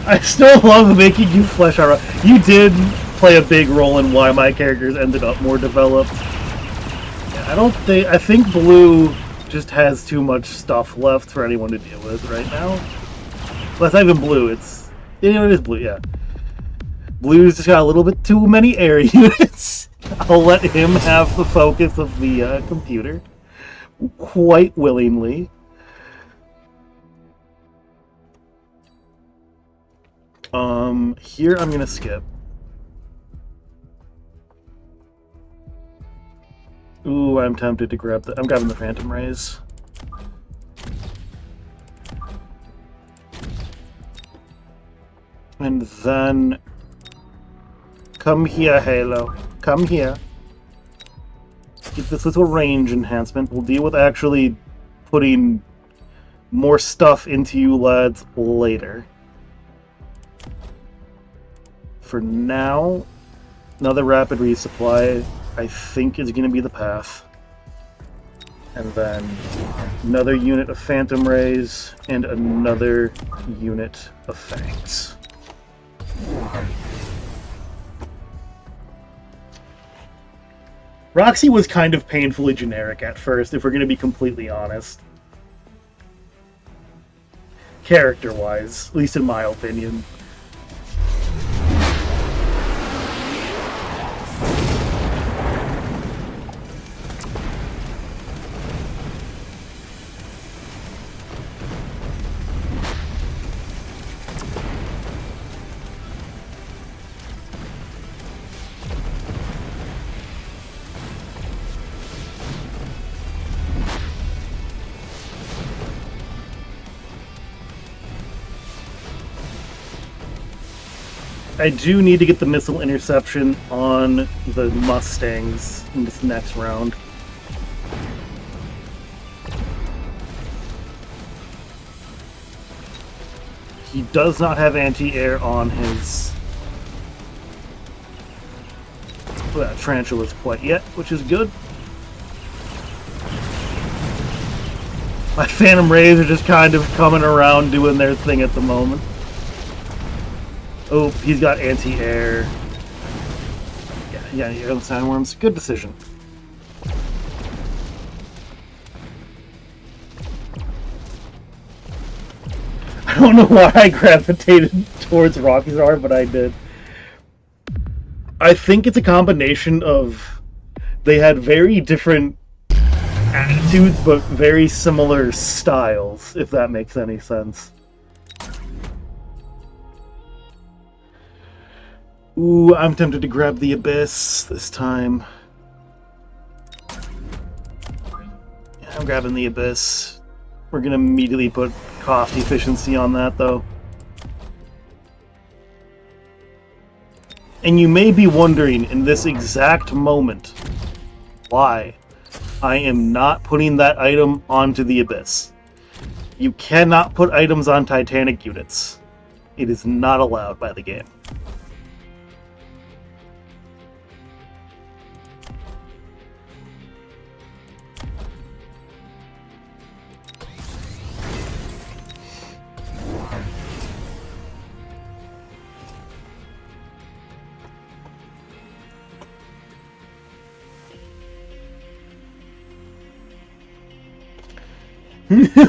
I still love making you flesh out. You did play a big role in why my characters ended up more developed. I think Blue just has too much stuff left for anyone to deal with right now. Well, it's not even Blue, it is Blue, yeah. Blue's just got a little bit too many air units. I'll let him have the focus of the computer. Quite willingly. Here I'm gonna skip. Ooh, I'm tempted to grab I'm grabbing the Phantom Rays. And then... Come here, Halo. Come here. Get this little range enhancement. We'll deal with actually putting more stuff into you lads later. For now, another rapid resupply, I think, is going to be the path. And then another unit of Phantom Rays and another unit of Fangs. Roxy was kind of painfully generic at first, if we're going to be completely honest. Character-wise, at least in my opinion. I do need to get the missile interception on the Mustangs in this next round. He does not have anti-air on his tarantulas quite yet, which is good. My Phantom Rays are just kind of coming around doing their thing at the moment. Oh, he's got anti-air. Yeah, the sandworms. Good decision. I don't know why I gravitated towards Rockizar, but I did. I think it's a combination of they had very different attitudes, but very similar styles, if that makes any sense. Ooh, I'm tempted to grab the Abyss this time. Yeah, I'm grabbing the Abyss. We're gonna immediately put cost efficiency on that, though. And you may be wondering in this exact moment why I am not putting that item onto the Abyss. You cannot put items on Titanic units. It is not allowed by the game.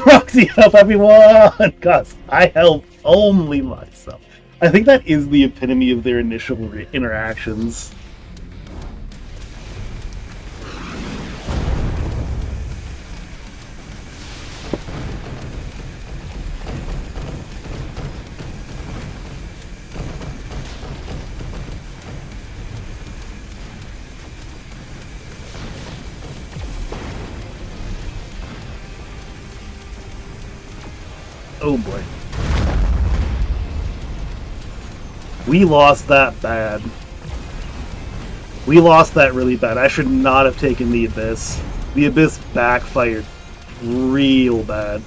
Roxy, help everyone! Cause I help only myself. I think that is the epitome of their initial interactions. Oh boy. We lost that bad. We lost that really bad. I should not have taken the Abyss. The Abyss backfired real bad.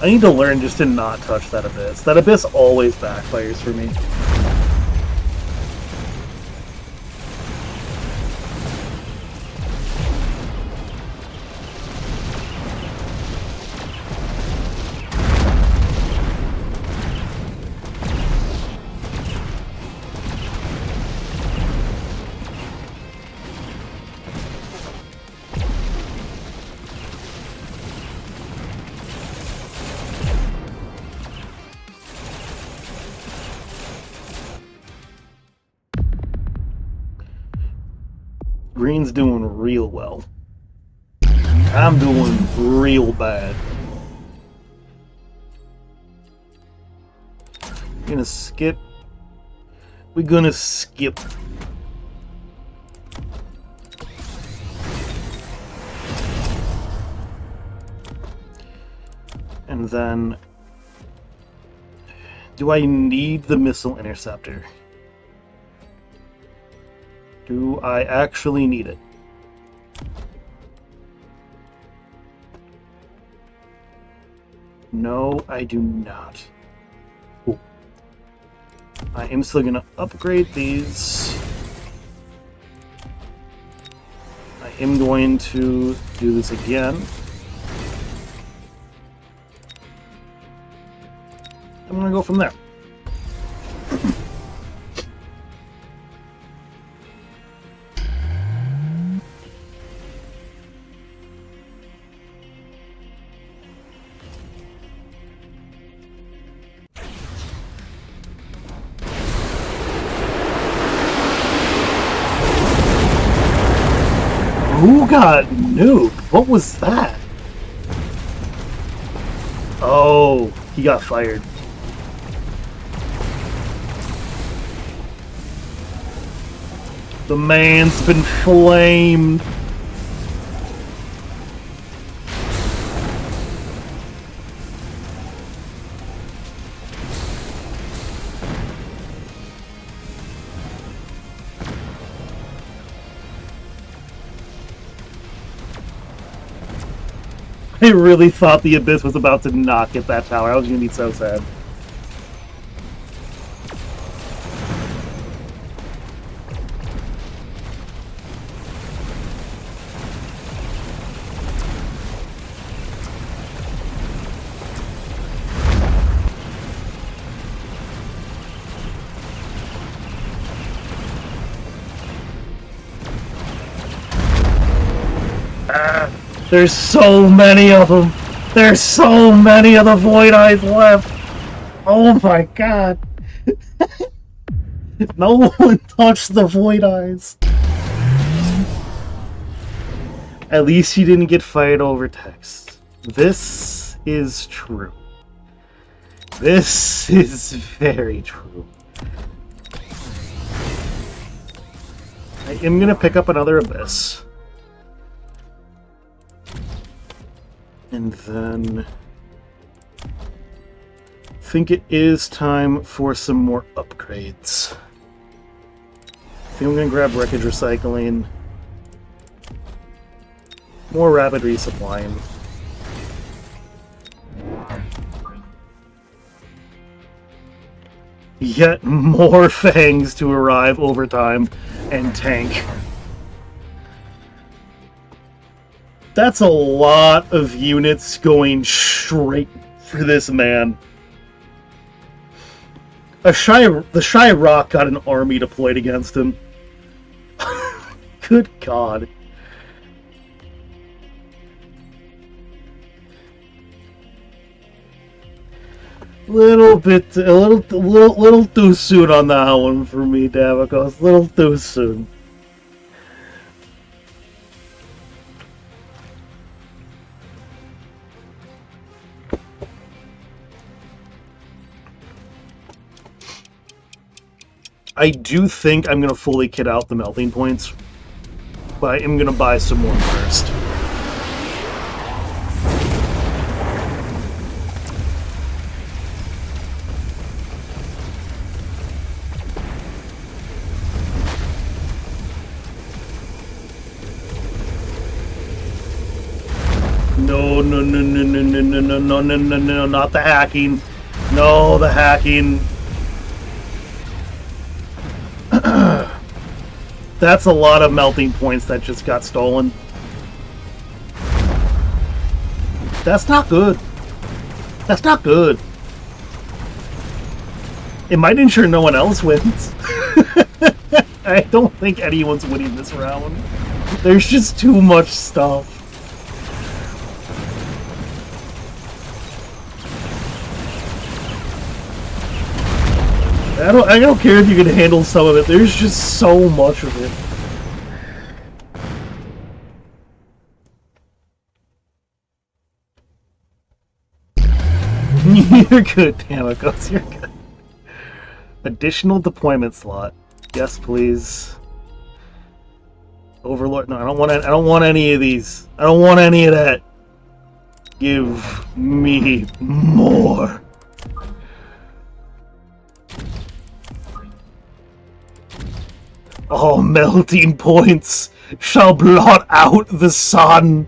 I need to learn just to not touch that Abyss. That Abyss always backfires for me. Green's doing real well. I'm doing real bad. Gonna skip. We're gonna skip. And then, do I need the missile interceptor? Do I actually need it? No, I do not. Ooh. I am still going to upgrade these. I am going to do this again. I'm gonna go from there. Who got nuked? What was that? Oh, he got fired. The man's been flamed. I really thought the Abyss was about to not get that tower. I was gonna be so sad. There's so many of them. There's so many of the Void Eyes left. Oh my god. No one touched the Void Eyes. At least you didn't get fired over text. This is true. This is very true. I am gonna pick up another Abyss. And then I think it is time for some more upgrades. I think I'm gonna grab Wreckage Recycling. More Rapid Resupplying. Yet more fangs to arrive over time and tank. That's a lot of units going straight for this man. The Shy Rock got an army deployed against him. Good God. A little too soon on that one for me, Davokos. A little too soon. I do think I'm going to fully kit out the melting points, but I am going to buy some more first. No, not the hacking. No, the hacking. That's a lot of melting points that just got stolen. That's not good. That's not good. It might ensure no one else wins. I don't think anyone's winning this round. There's just too much stuff. I don't care if you can handle some of it. There's just so much of it. You're good, Damokos. You're good. Additional deployment slot. Yes, please. Overlord. No, I don't want any of these. I don't want any of that. Give me more. Oh, melting points shall blot out the sun.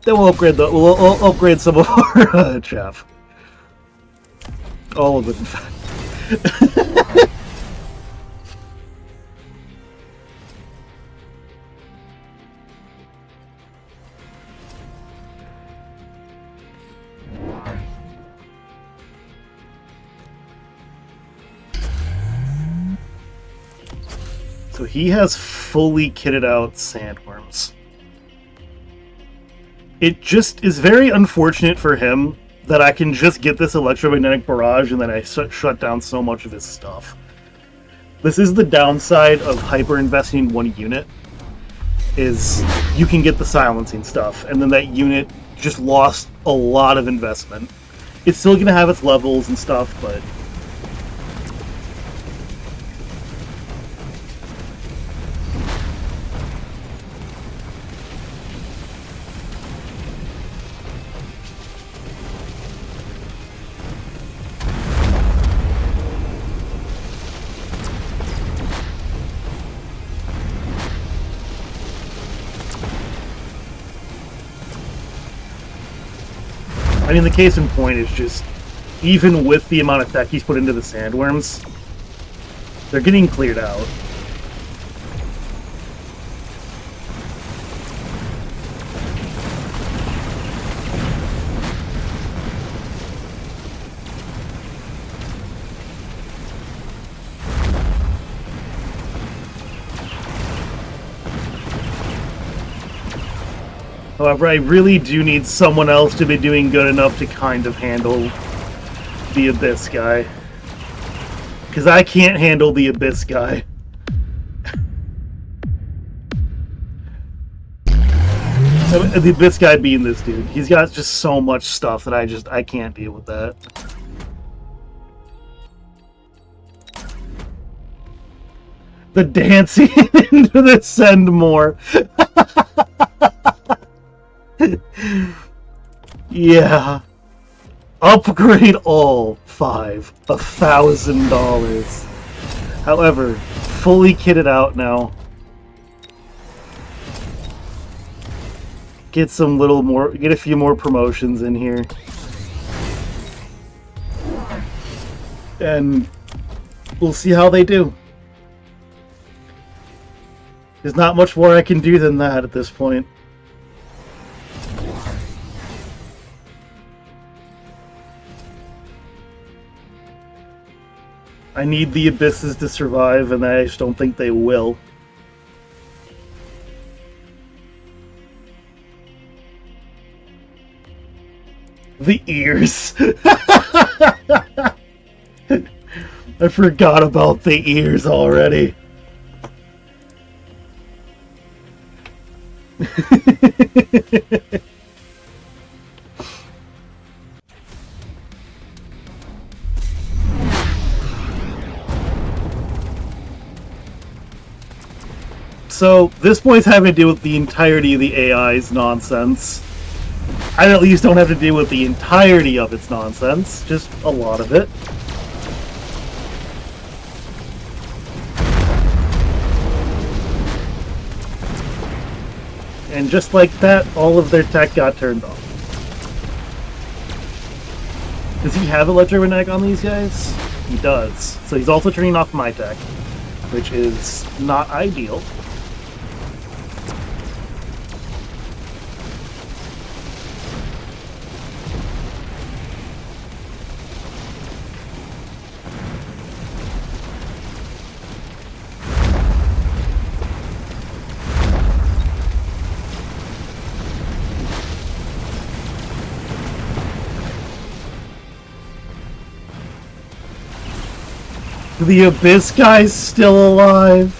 Then we'll upgrade some of our chaff. All of it, in fact. So he has fully kitted out sandworms. It just is very unfortunate for him that I can just get this electromagnetic barrage and then I shut down so much of his stuff. This is the downside of hyper investing in one unit, is you can get the silencing stuff, and then that unit just lost a lot of investment. It's still going to have its levels and stuff, but... I mean, the case in point is just, even with the amount of tech he's put into the sandworms, they're getting cleared out. However, I really do need someone else to be doing good enough to kind of handle the Abyss guy. Because I can't handle the Abyss guy. The Abyss guy being this dude. He's got just so much stuff that I can't deal with that. The dancing into the send more. Yeah. Upgrade all 5. $1,000. However, fully kitted out now. Get some little more, get a few more promotions in here. And we'll see how they do. There's not much more I can do than that at this point. I need the Abysses to survive, and I just don't think they will. The ears! I forgot about the ears already. So, this point's having to deal with the entirety of the AI's nonsense. I at least don't have to deal with the entirety of its nonsense, just a lot of it. And just like that, all of their tech got turned off. Does he have electromagnetic on these guys? He does. So he's also turning off my tech, which is not ideal. The Abyss guy's still alive.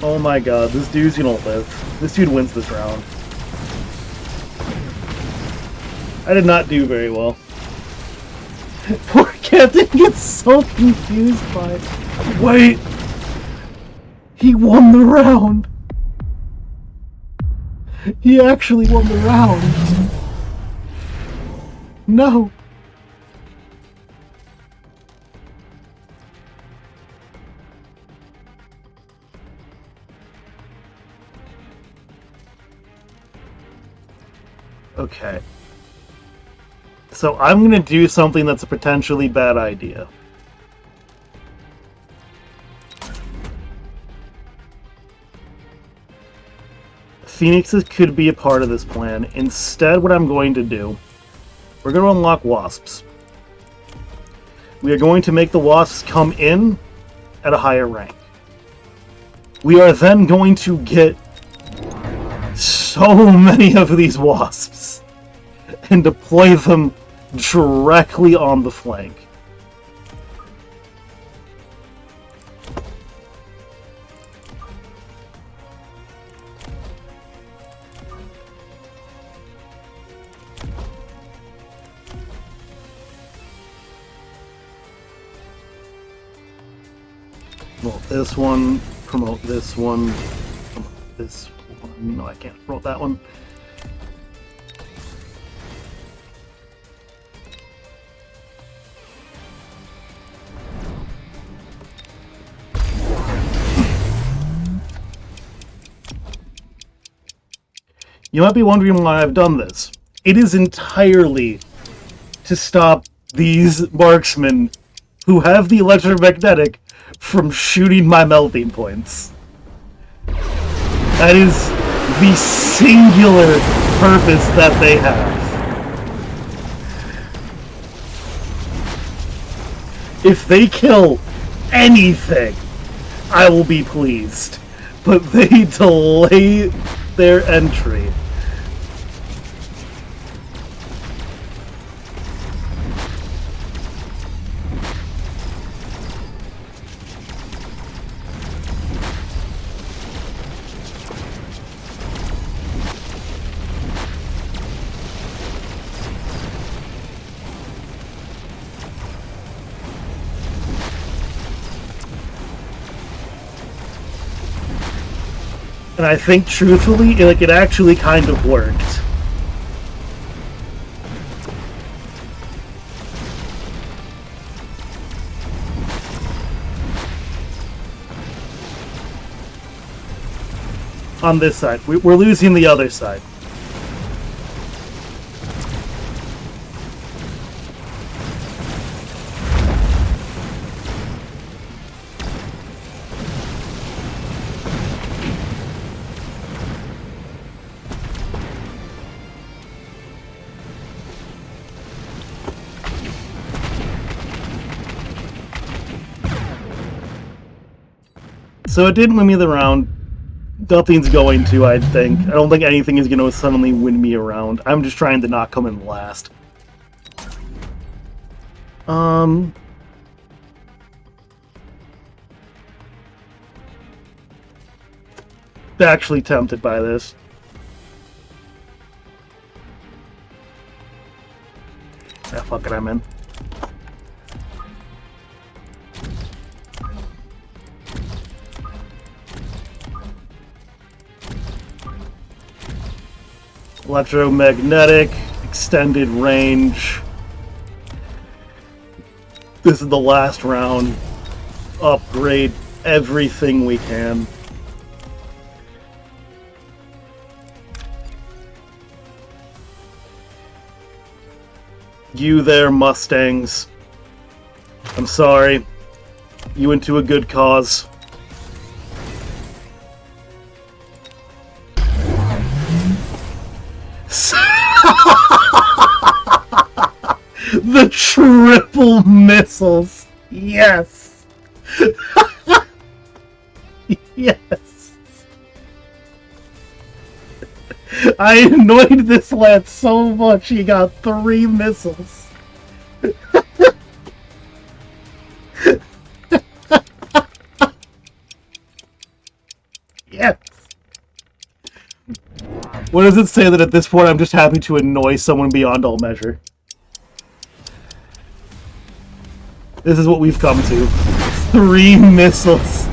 Oh my god, this dude's gonna live. This dude wins this round. I did not do very well. Poor Captain gets so confused by it. Wait! He won the round! He actually won the round! No! Okay. So I'm gonna do something that's a potentially bad idea. Phoenixes could be a part of this plan. Instead, what I'm going to do, we're going to unlock wasps. We are going to make the wasps come in at a higher rank. We are then going to get so many of these wasps and deploy them directly on the flank. Promote this one, promote this one, promote this one. No, I can't promote that one. You might be wondering why I've done this. It is entirely to stop these marksmen who have the electromagnetic from shooting my melting points. That is the singular purpose that they have. If they kill anything, I will be pleased. But they delay their entry. And I think, truthfully, it actually kind of worked. On this side. We're losing the other side. So it didn't win me the round. Nothing's going to, I think. I don't think anything is going to suddenly win me a round. I'm just trying to not come in last. Actually tempted by this. Yeah, fuck it, I'm in. Electromagnetic, extended range. This is the last round. Upgrade everything we can. You there, Mustangs. I'm sorry. You went to a good cause. The triple missiles. Yes. Yes. I annoyed this lad so much he got 3 missiles. Yes. What does it say that at this point I'm just happy to annoy someone beyond all measure? This is what we've come to. 3 missiles.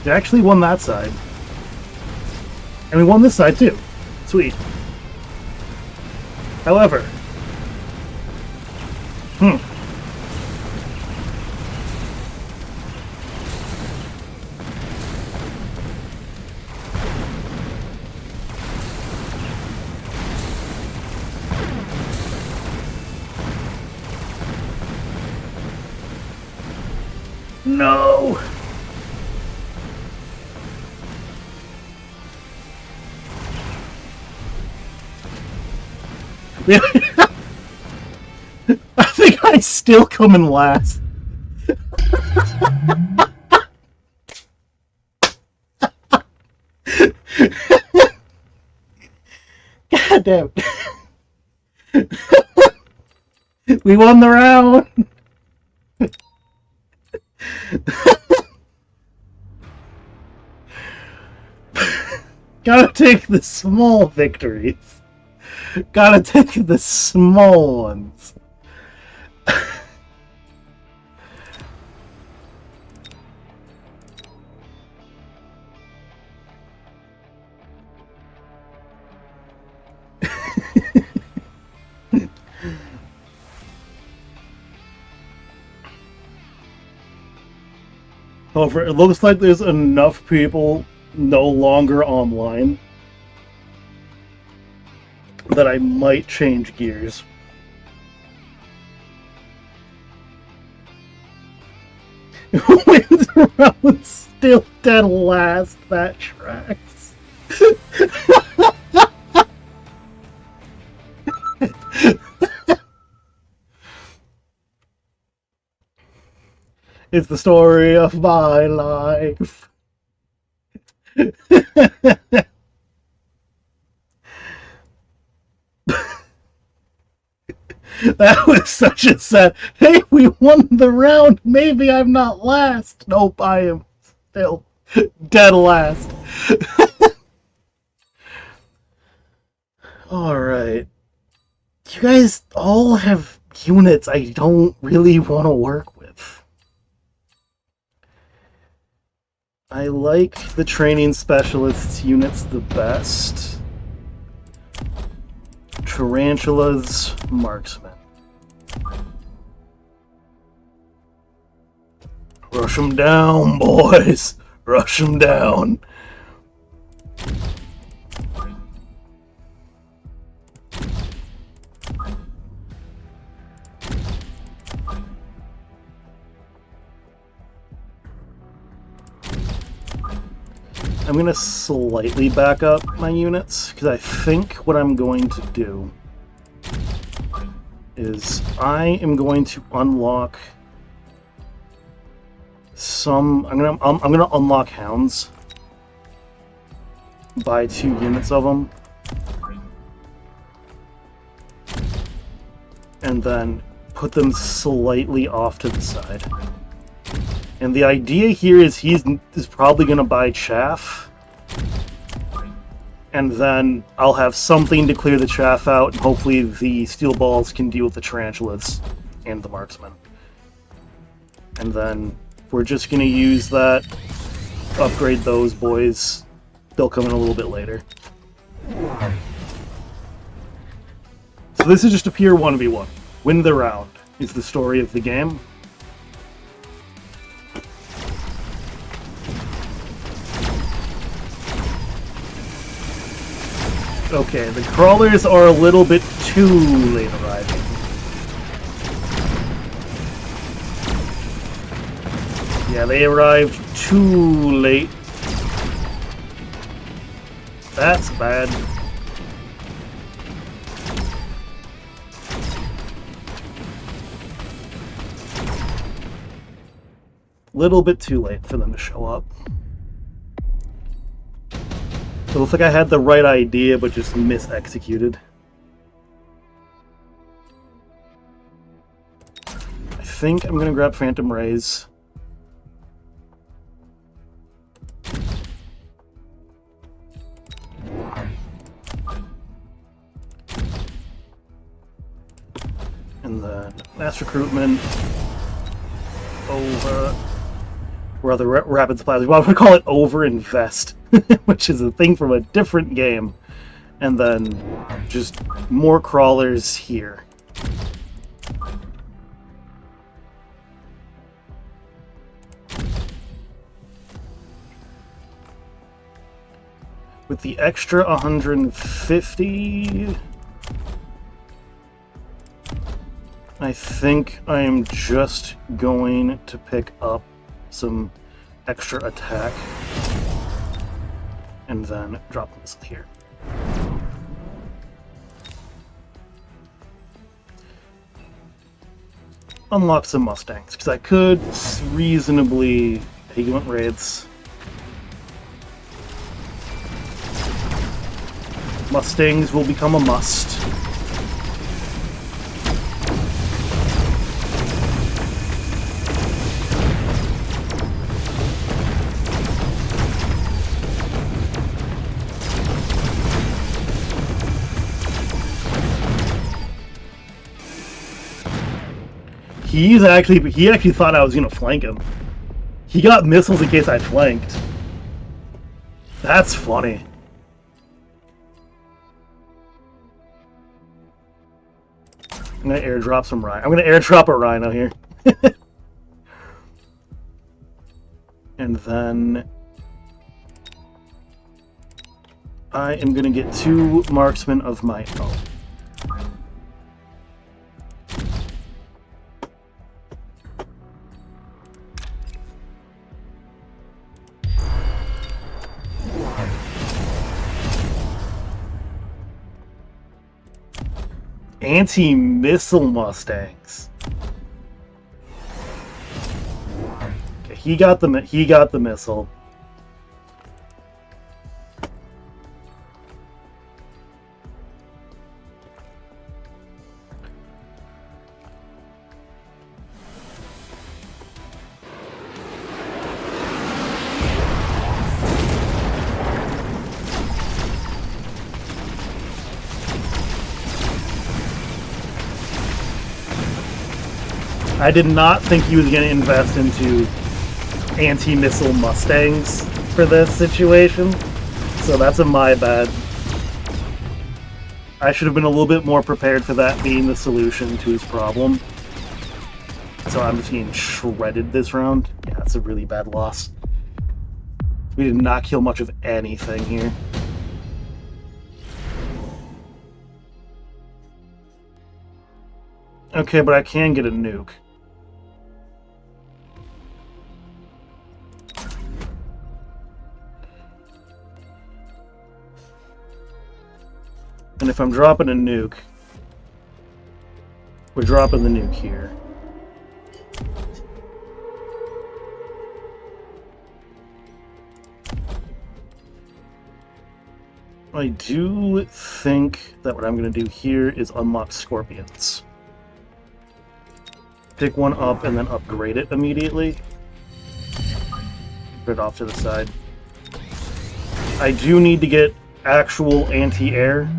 They actually won that side. And we won this side too. Sweet. However... No! I think I still come in last. God damn it. We won the round. Gotta take the small victories. Gotta take the small ones. However, it looks like there's enough people no longer online that I might change gears. Wins around still dead last, that tracks. It's the story of my life. That was such a sad... Hey, we won the round. Maybe I'm not last. Nope, I am still dead last. Alright. You guys all have units I don't really want to work with. I like the training specialists units the best. Tarantulas, marksmen. Rush them down, boys! Rush them down! I'm going to slightly back up my units, because I think what I'm going to do is I am going to unlock some... I'm gonna unlock hounds. Buy 2 units of them. And then put them slightly off to the side. And the idea here is he's probably going to buy chaff. And then I'll have something to clear the chaff out, and hopefully the steel balls can deal with the tarantulas and the marksmen. And then we're just going to use that, upgrade those boys. They'll come in a little bit later. So this is just a pure 1v1. Win the round is the story of the game. Okay, the crawlers are a little bit too late arriving. Yeah, they arrived too late. That's bad. Little bit too late for them to show up. It looks like I had the right idea, but just mis-executed. I think I'm gonna grab Phantom Rays. And then mass recruitment over or other rapid supplies. Well, I would call it overinvest, which is a thing from a different game. And then just more crawlers here. With the extra 150, I think I am just going to pick up some extra attack and then drop this here. Unlock some Mustangs, because I could reasonably... He went raids. Mustangs will become a must. He actually thought I was gonna flank him. He got missiles in case I flanked. That's funny. I'm gonna airdrop some rhino. I'm gonna airdrop a rhino here. And then I am gonna get 2 marksmen of my own. Anti-missile Mustangs. Okay, he got the missile. I did not think he was going to invest into anti-missile Mustangs for this situation, so that's a my bad. I should have been a little bit more prepared for that being the solution to his problem. So I'm just getting shredded this round. Yeah, that's a really bad loss. We did not kill much of anything here. Okay, but I can get a nuke. And if I'm dropping a nuke, we're dropping the nuke here. I do think that what I'm going to do here is unlock scorpions. Pick one up and then upgrade it immediately. Put it off to the side. I do need to get actual anti-air,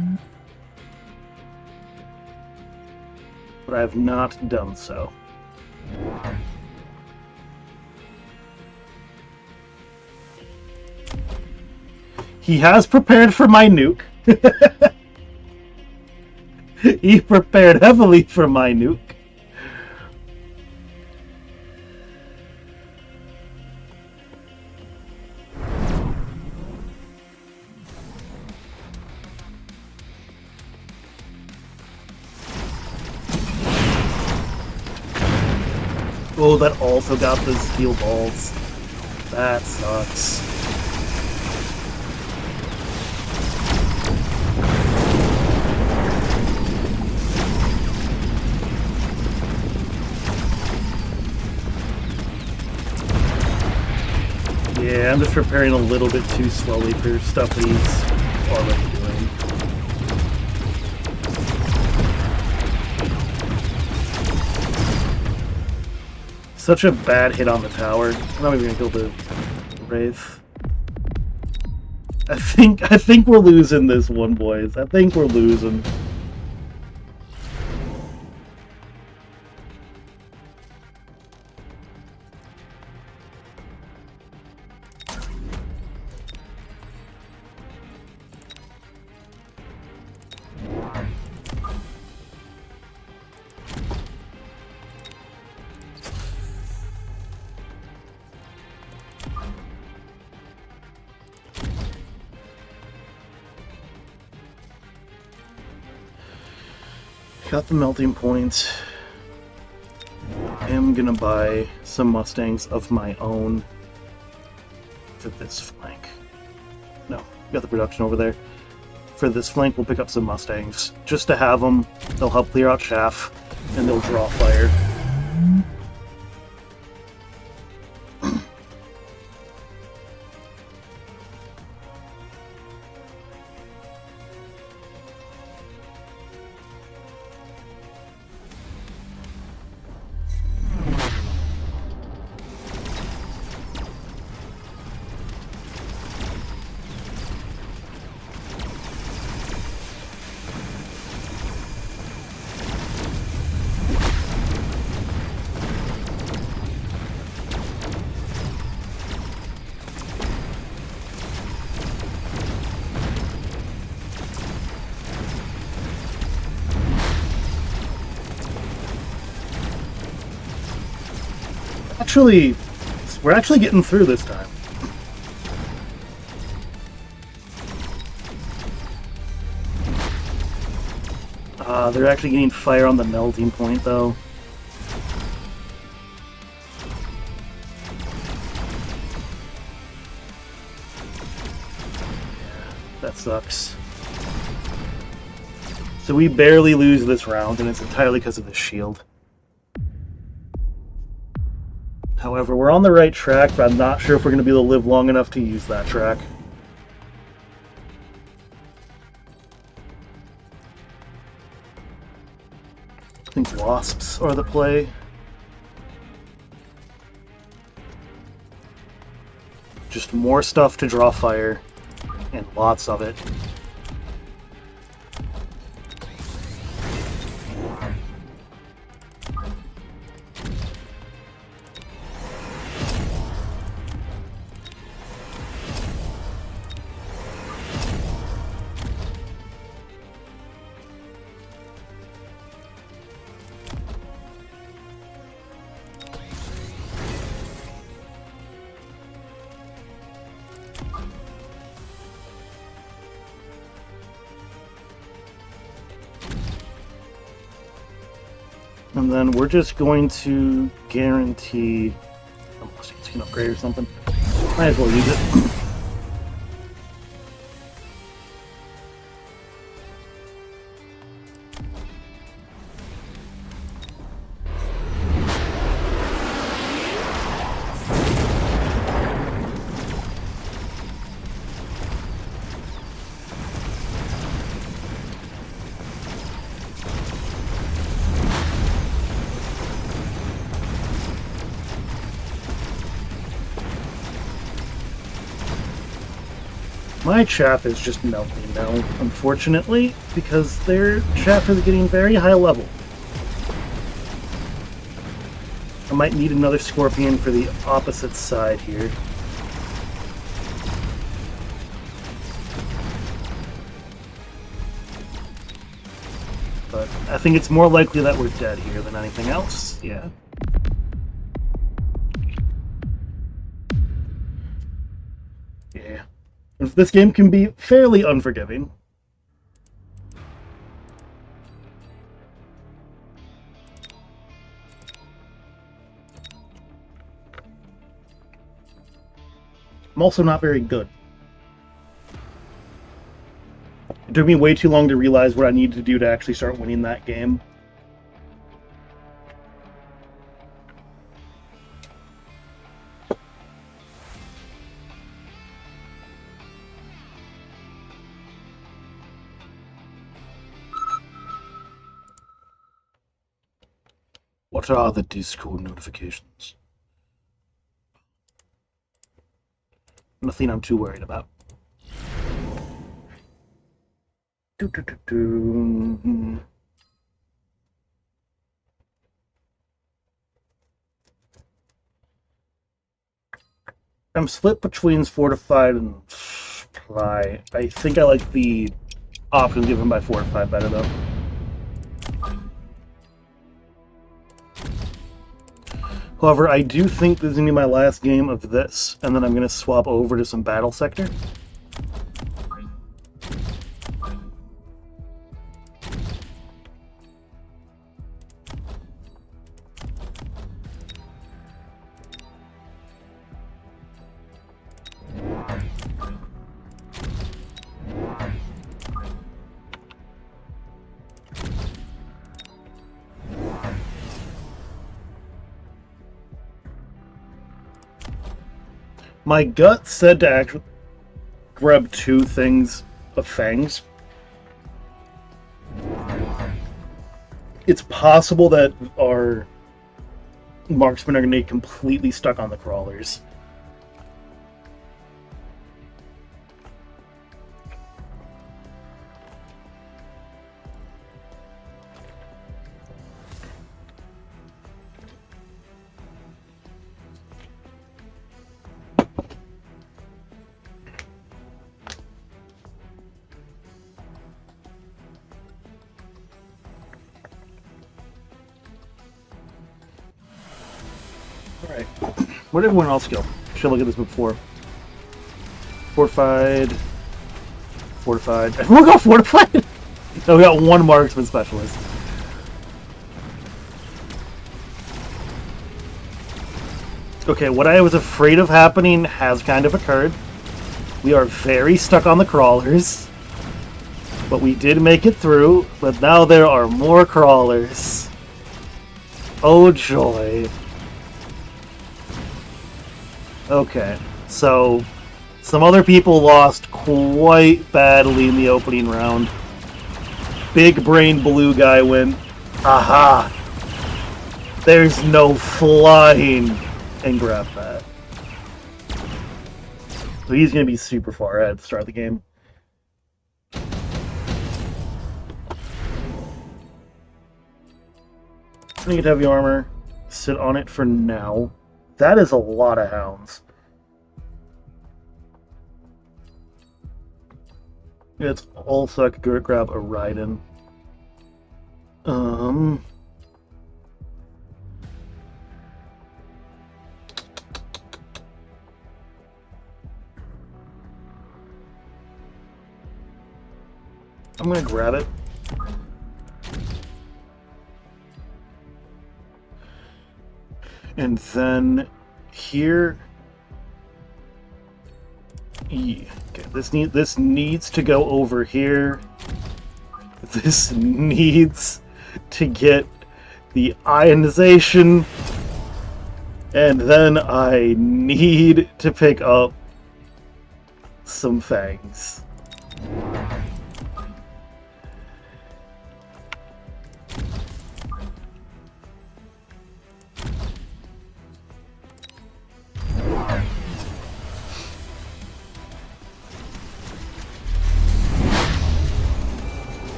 but I have not done so. He has prepared for my nuke. He prepared heavily for my nuke. Oh, that also got the steel balls. That sucks. Yeah, I'm just preparing a little bit too slowly for stuff that he's already doing. Such a bad hit on the tower. I'm not even gonna kill the Wraith. I think we're losing this one, boys. I think we're losing. Got the melting point. I am gonna buy some Mustangs of my own for this flank. No, got the production over there. For this flank, we'll pick up some Mustangs. Just to have them, they'll help clear out chaff, and they'll draw fire. We're actually getting through this time. They're actually getting fire on the melting point, though. Yeah, that sucks. So we barely lose this round, and it's entirely because of this shield. However, we're on the right track, but I'm not sure if we're going to be able to live long enough to use that track. I think wasps are the play. Just more stuff to draw fire, and lots of it. And then we're just going to guarantee... Unless it's an upgrade or something. Might as well use it. My chaff is just melting now, unfortunately, because their chaff is getting very high level. I might need another scorpion for the opposite side here. But I think it's more likely that we're dead here than anything else, yeah. Yeah. This game can be fairly unforgiving. I'm also not very good. It took me way too long to realize what I needed to do to actually start winning that game. What are the Discord notifications? Nothing I'm too worried about. I'm split between fortified and supply. I think I like the option given by fortified better though. However, I do think this is going to be my last game of this, and then I'm going to swap over to some battle sector. My gut said to actually grab 2 things of fangs. It's possible that our marksmen are going to get completely stuck on the crawlers. Alright. Where did everyone else go? Should look at this before. Fortified. Fortified. Everyone got fortified? No, we got 1 marksman specialist. Okay, what I was afraid of happening has kind of occurred. We are very stuck on the crawlers. But we did make it through, but now there are more crawlers. Oh joy. Okay, so some other people lost quite badly in the opening round. Big brain blue guy went, aha! There's no flying! And grab that. So he's going to be super far ahead at the start of the game. I get heavy armor. Sit on it for now. That is a lot of hounds. It's also I could grab a Raiden. I'm gonna grab it. And then here, okay, this needs to go over here. This needs to get the ionization, and then I need to pick up some fangs.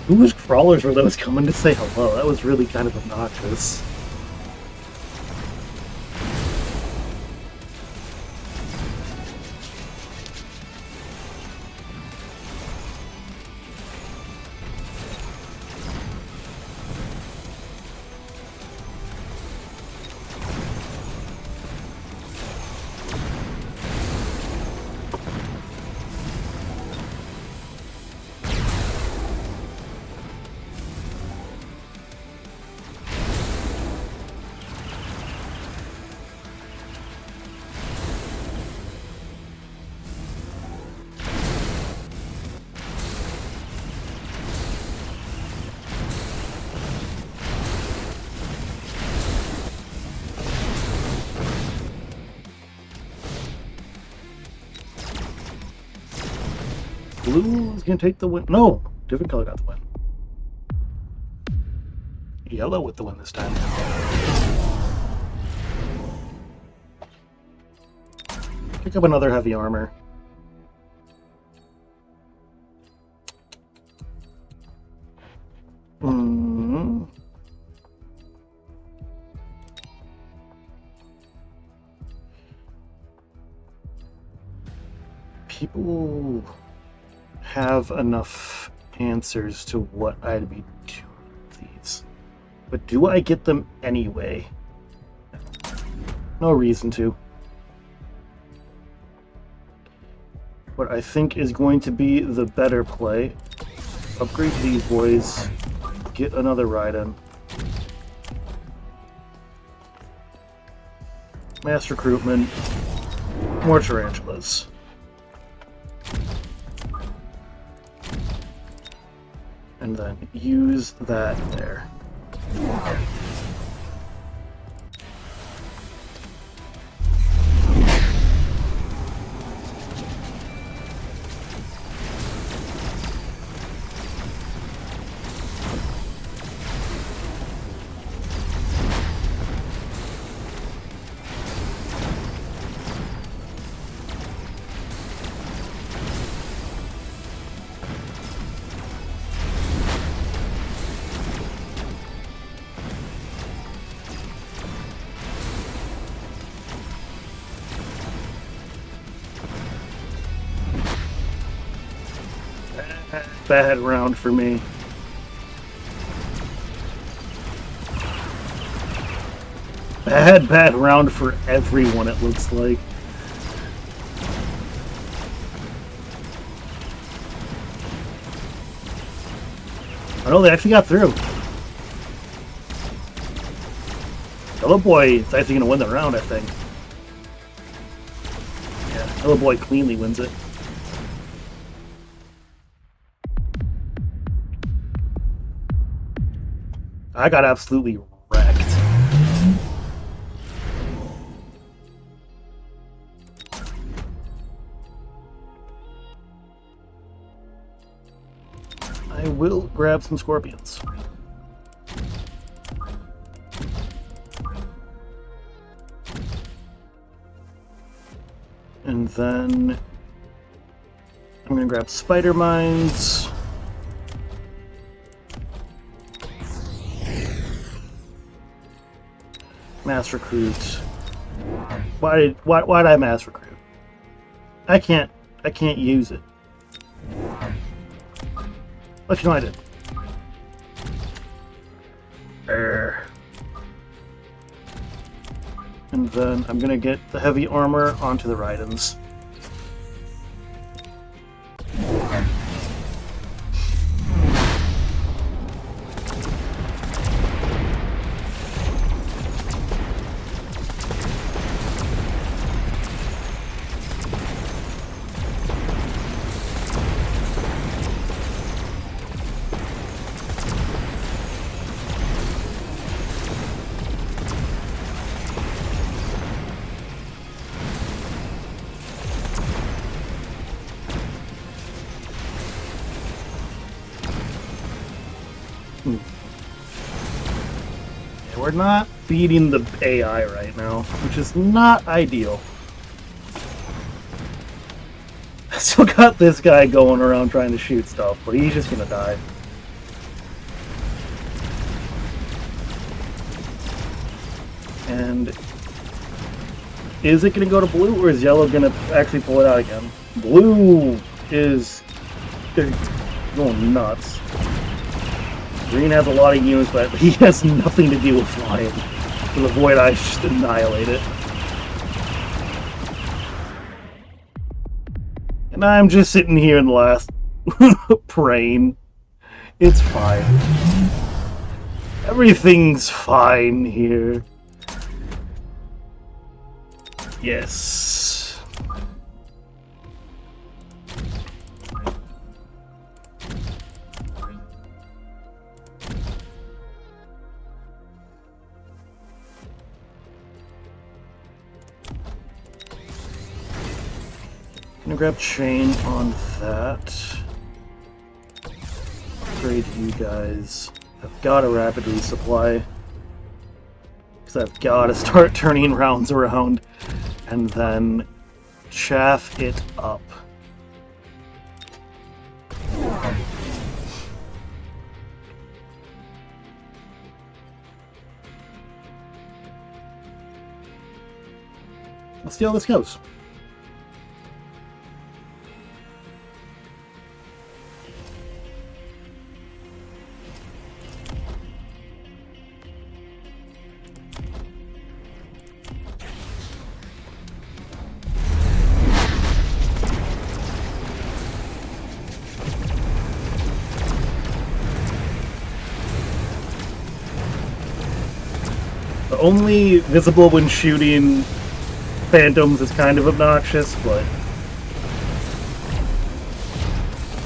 Whose crawlers were those coming to say hello? That was really kind of obnoxious. Blue is going to take the win. No, different color got the win. Yellow with the win this time. Pick up another heavy armor. People have enough answers to what I'd be doing with these. But do I get them anyway? No reason to. What I think is going to be the better play, upgrade these boys, get another Raiden. Mass recruitment. More tarantulas. And then use that there. Bad round for me. Bad round for everyone, it looks like. Oh no, they actually got through. Hello Boy is actually going to win the round, I think. Yeah, Hello Boy cleanly wins it. I got absolutely wrecked. I will grab some scorpions. And then I'm going to grab spider mines. Mass recruit. Why did I mass recruit? I can't use it. What can I do? And then I'm gonna get the heavy armor onto the Raidens. We're not beating the AI right now, which is not ideal. I still got this guy going around trying to shoot stuff, but he's just gonna die. And is it gonna go to blue, or is yellow gonna actually pull it out again? Blue is going nuts. Green has a lot of units, but he has nothing to do with flying. To the void, I just annihilate it. And I'm just sitting here in the last praying. It's fine. Everything's fine here. Yes. I'm gonna grab chain on that. Upgrade you guys. I've got a rapid resupply. Because I've got to start turning rounds around and then chaff it up. Let's see how this goes. Only visible when shooting phantoms is kind of obnoxious, but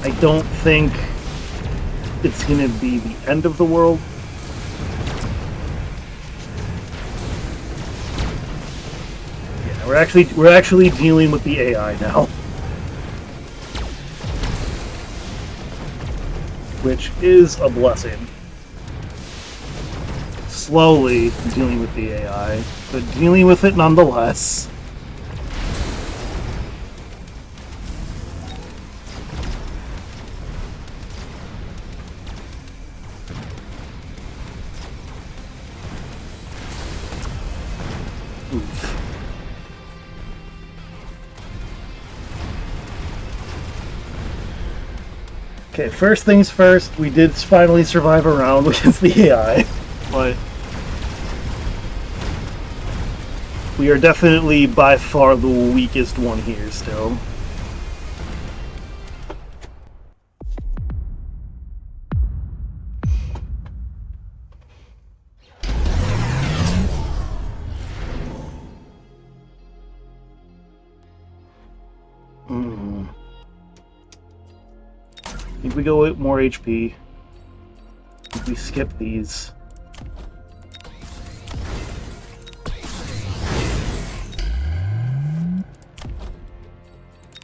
I don't think it's gonna be the end of the world. Yeah, we're actually dealing with the AI now, which is a blessing. Slowly dealing with the AI, but dealing with it nonetheless. Oof. Okay, first things first, we did finally survive a round against the AI, but we are definitely by far the weakest one here still. I think we go with more HP. I think we skip these.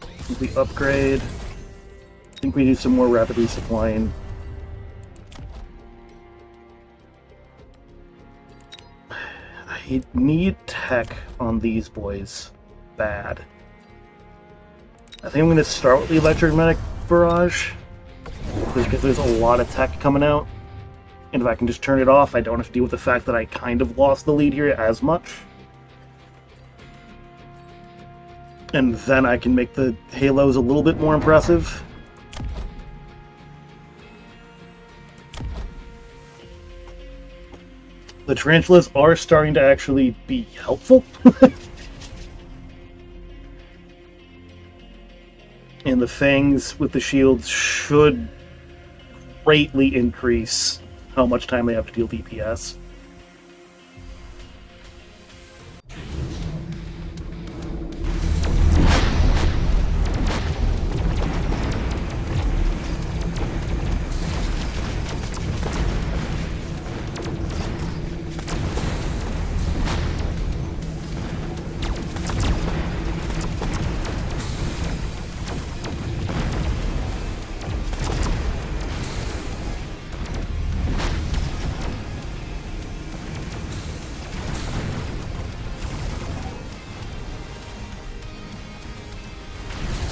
I think we upgrade. I think we do some more rapid resupplying. I need tech on these boys. Bad. I think I'm going to start with the electromagnetic barrage, because there's a lot of tech coming out. And if I can just turn it off, I don't have to deal with the fact that I kind of lost the lead here as much. And then I can make the halos a little bit more impressive. The tarantulas are starting to actually be helpful. And the fangs with the shields should greatly increase how much time they have to deal DPS.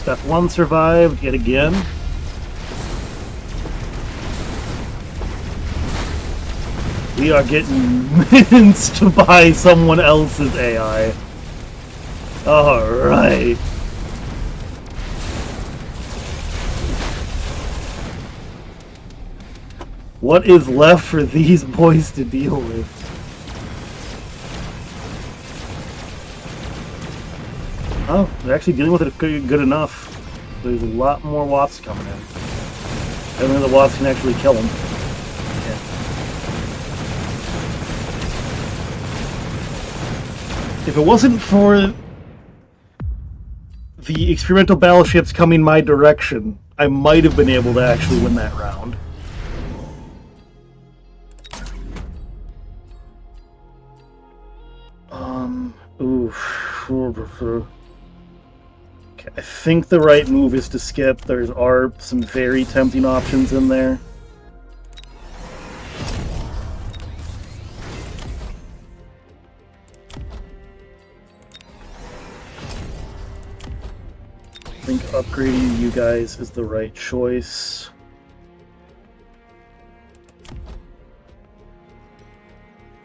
Step 1 survived yet again. We are getting minced by someone else's AI. Alright. What is left for these boys to deal with? Oh, they're actually dealing with it good enough. There's a lot more Watts coming in. I don't know the Watts can actually kill them. Yeah. If it wasn't for the experimental battleships coming my direction, I might have been able to actually win that round. Oof. Okay, I think the right move is to skip. There are some very tempting options in there. I think upgrading you guys is the right choice.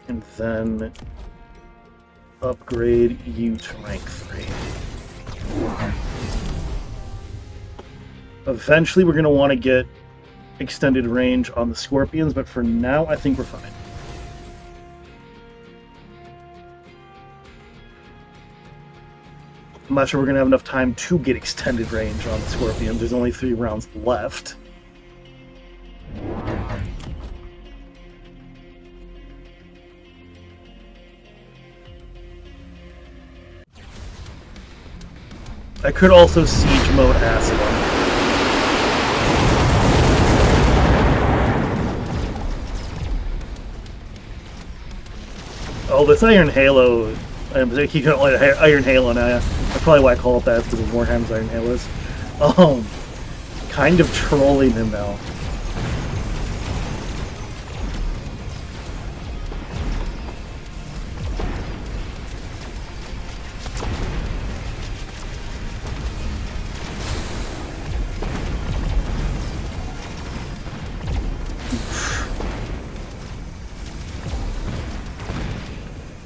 And then upgrade you to rank 3. Eventually we're going to want to get extended range on the Scorpions, but for now I think we're fine. I'm not sure we're going to have enough time to get extended range on the Scorpions. There's only 3 rounds left. I could also siege mode Acidum. Oh, this Iron Halo. I keep calling it Iron Halo now. That's probably why I call it that, because of Warhammer's Iron Halos. Kind of trolling him now.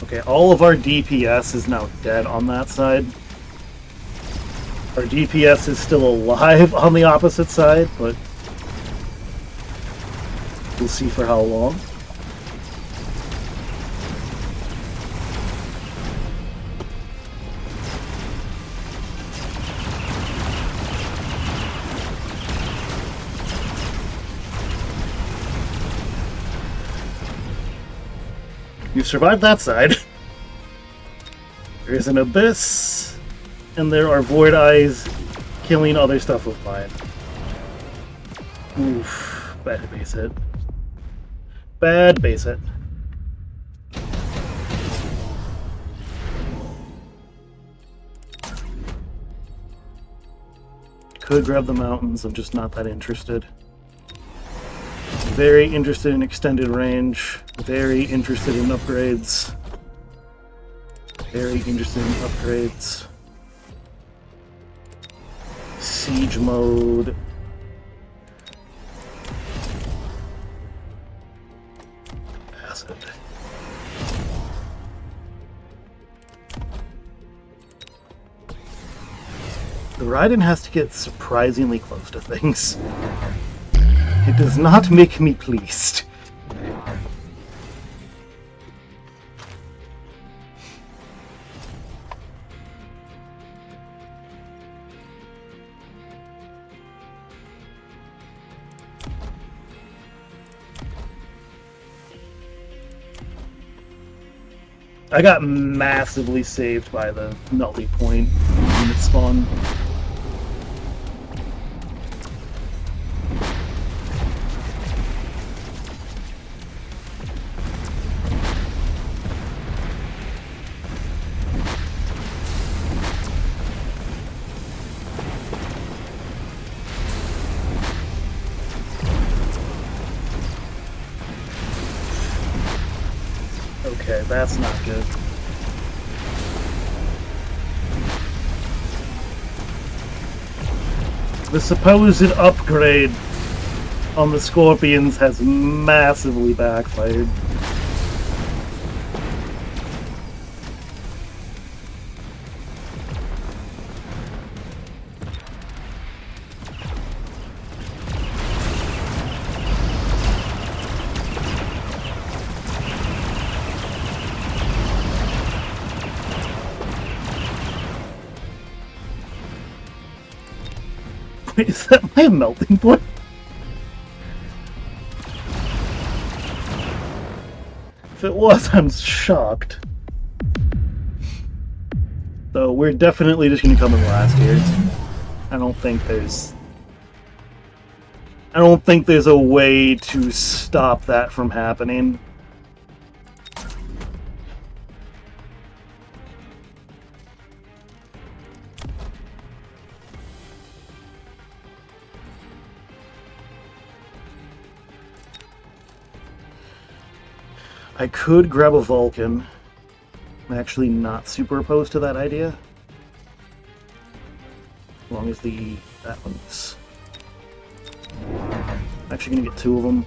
Okay, all of our DPS is now dead on that side. Our DPS is still alive on the opposite side, but we'll see for how long. You've survived that side. There is an abyss, and there are void eyes killing other stuff with mine. Oof, bad base hit. Bad base hit. Could grab the mountains, I'm just not that interested. Very interested in extended range. Very interested in upgrades. Very interested in upgrades. Siege mode. Acid. The Raiden has to get surprisingly close to things. It does not make me pleased. I got massively saved by the melting point unit spawn. Okay, that's not good. The supposed upgrade on the Scorpions has massively backfired. Wait, is that my melting point? If it was, I'm shocked. So we're definitely just gonna come in last here. I don't think there's a way to stop that from happening. I could grab a Vulcan. I'm actually not super opposed to that idea. As long as that one's... I'm actually gonna get two of them.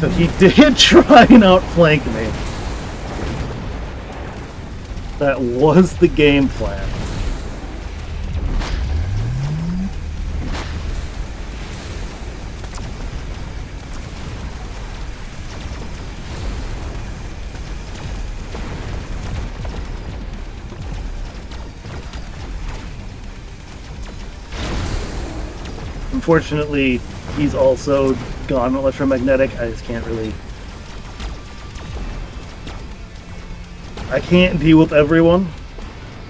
So he did try and outflank me. That was the game plan. Unfortunately, he's also gone electromagnetic. I just can't really... I can't deal with everyone.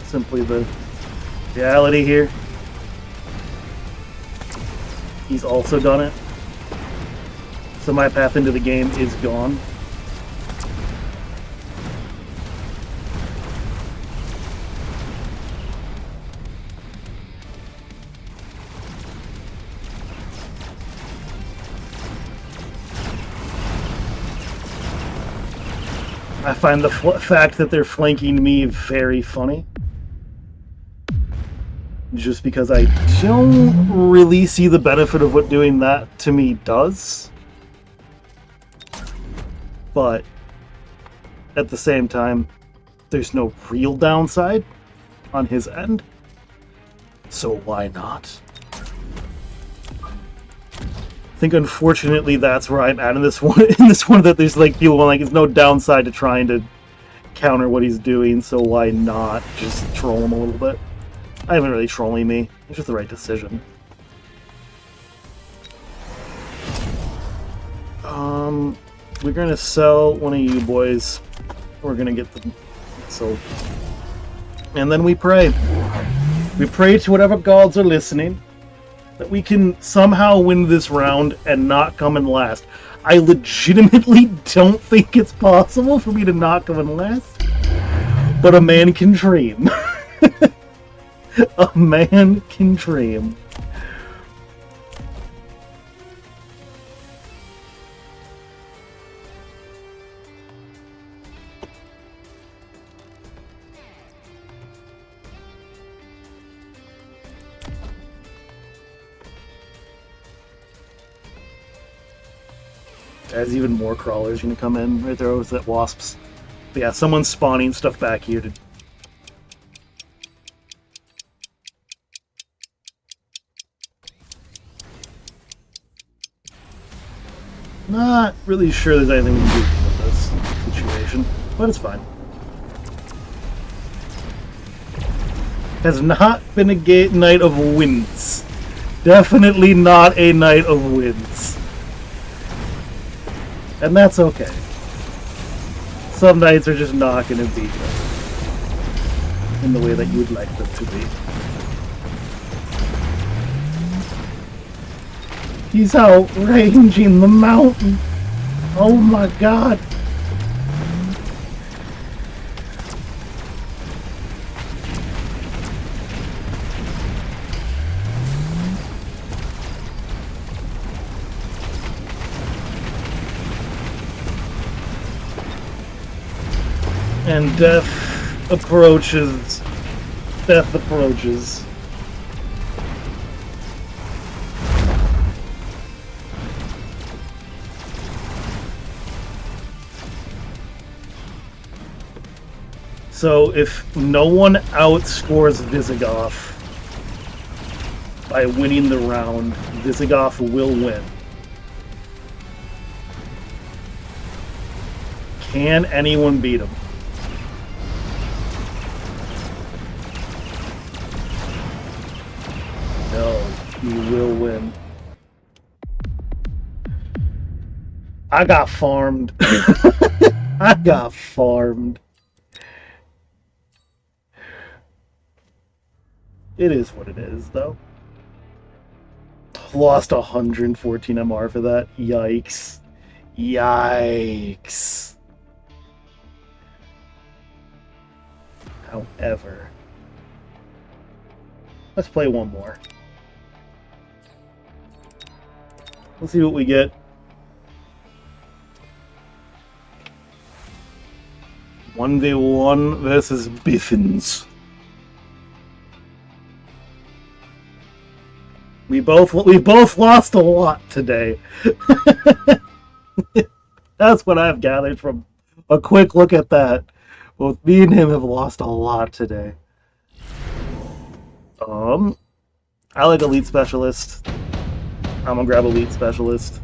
Simply the reality here. He's also done it. So my path into the game is gone. I find the fact that they're flanking me very funny. Just because I don't really see the benefit of what doing that to me does. But at the same time, there's no real downside on his end. So why not? I think unfortunately that's where I'm at in this one. That there's like people like there's no downside to trying to counter what he's doing, so why not just troll him a little bit? I haven't really trolling me. It's just the right decision. We're gonna sell one of you boys. We're gonna get them sold. And then we pray. We pray to whatever gods are listening that we can somehow win this round and not come in last. I legitimately don't think it's possible for me to not come in last, but a man can dream. A man can dream. There's even more crawlers gonna come in. Right there was that wasps. But yeah, someone's spawning stuff back here to... Not really sure there's anything we can do with this situation, but it's fine. Has not been a night of wins. Definitely not a night of wins. And that's okay. Some nights are just not going to be in the way that you would like them to be. He's outranging the mountain. Oh my god. And death approaches. Death approaches. So if no one outscores Visigoth by winning the round, Visigoth will win. Can anyone beat him? No, he will win. I got farmed. I got farmed. It is what it is, though. Lost 114 MR for that. Yikes. Yikes. However, let's play one more. Let's see what we get. 1v1 versus Biffins. We both lost a lot today. That's what I've gathered from a quick look at that. Both me and him have lost a lot today. Um, I like Elite Specialist. I'm gonna grab Elite Specialist.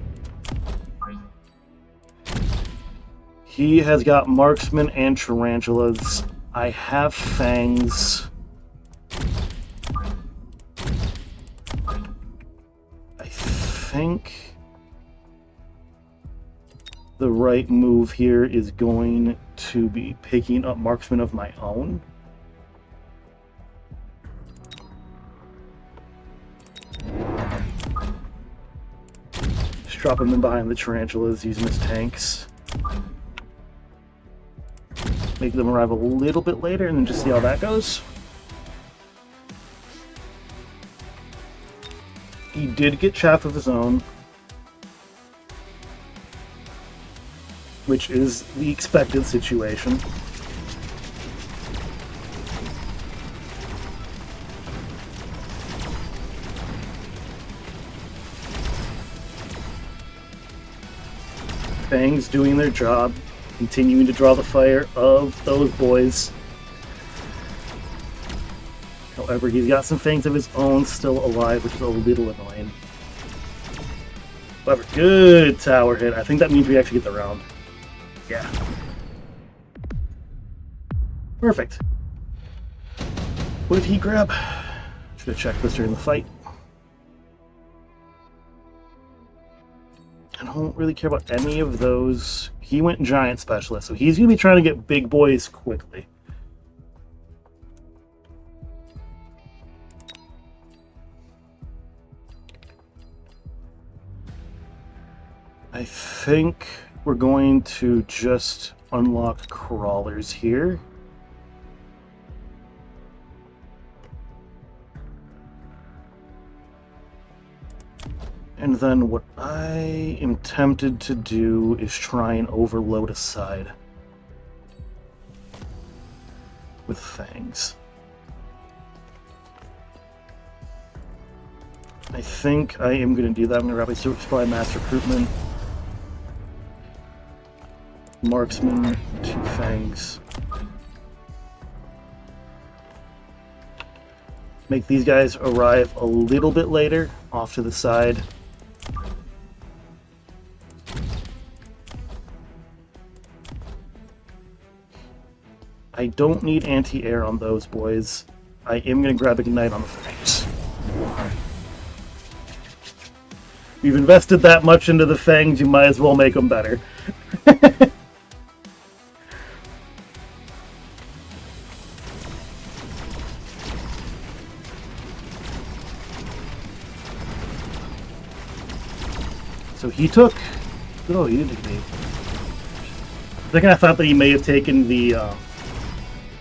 He has got Marksman and Tarantulas. I have Fangs. I think the right move here is going to be picking up Marksman of my own. Just drop him in behind the Tarantulas using his tanks. Make them arrive a little bit later and then just see how that goes. He did get chaff of his own, which is the expected situation. Fangs doing their job, continuing to draw the fire of those boys. However, he's got some Fangs of his own still alive, which is a little annoying. However, good tower hit. I think that means we actually get the round. Yeah. Perfect. What did he grab? Should have checked this during the fight. I don't really care about any of those. He went Giant Specialist, so he's going to be trying to get big boys quickly. I think we're going to just unlock crawlers here. And then what I am tempted to do is try and overload a side with Fangs. I think I am going to do that. I'm going to rapidly supply mass recruitment. Marksman, 2 Fangs. Make these guys arrive a little bit later, off to the side. I don't need anti-air on those boys. I am going to grab Ignite on the Fangs. You've invested that much into the Fangs, you might as well make them better. So he took... Oh, he didn't take the... I think I thought that he may have taken the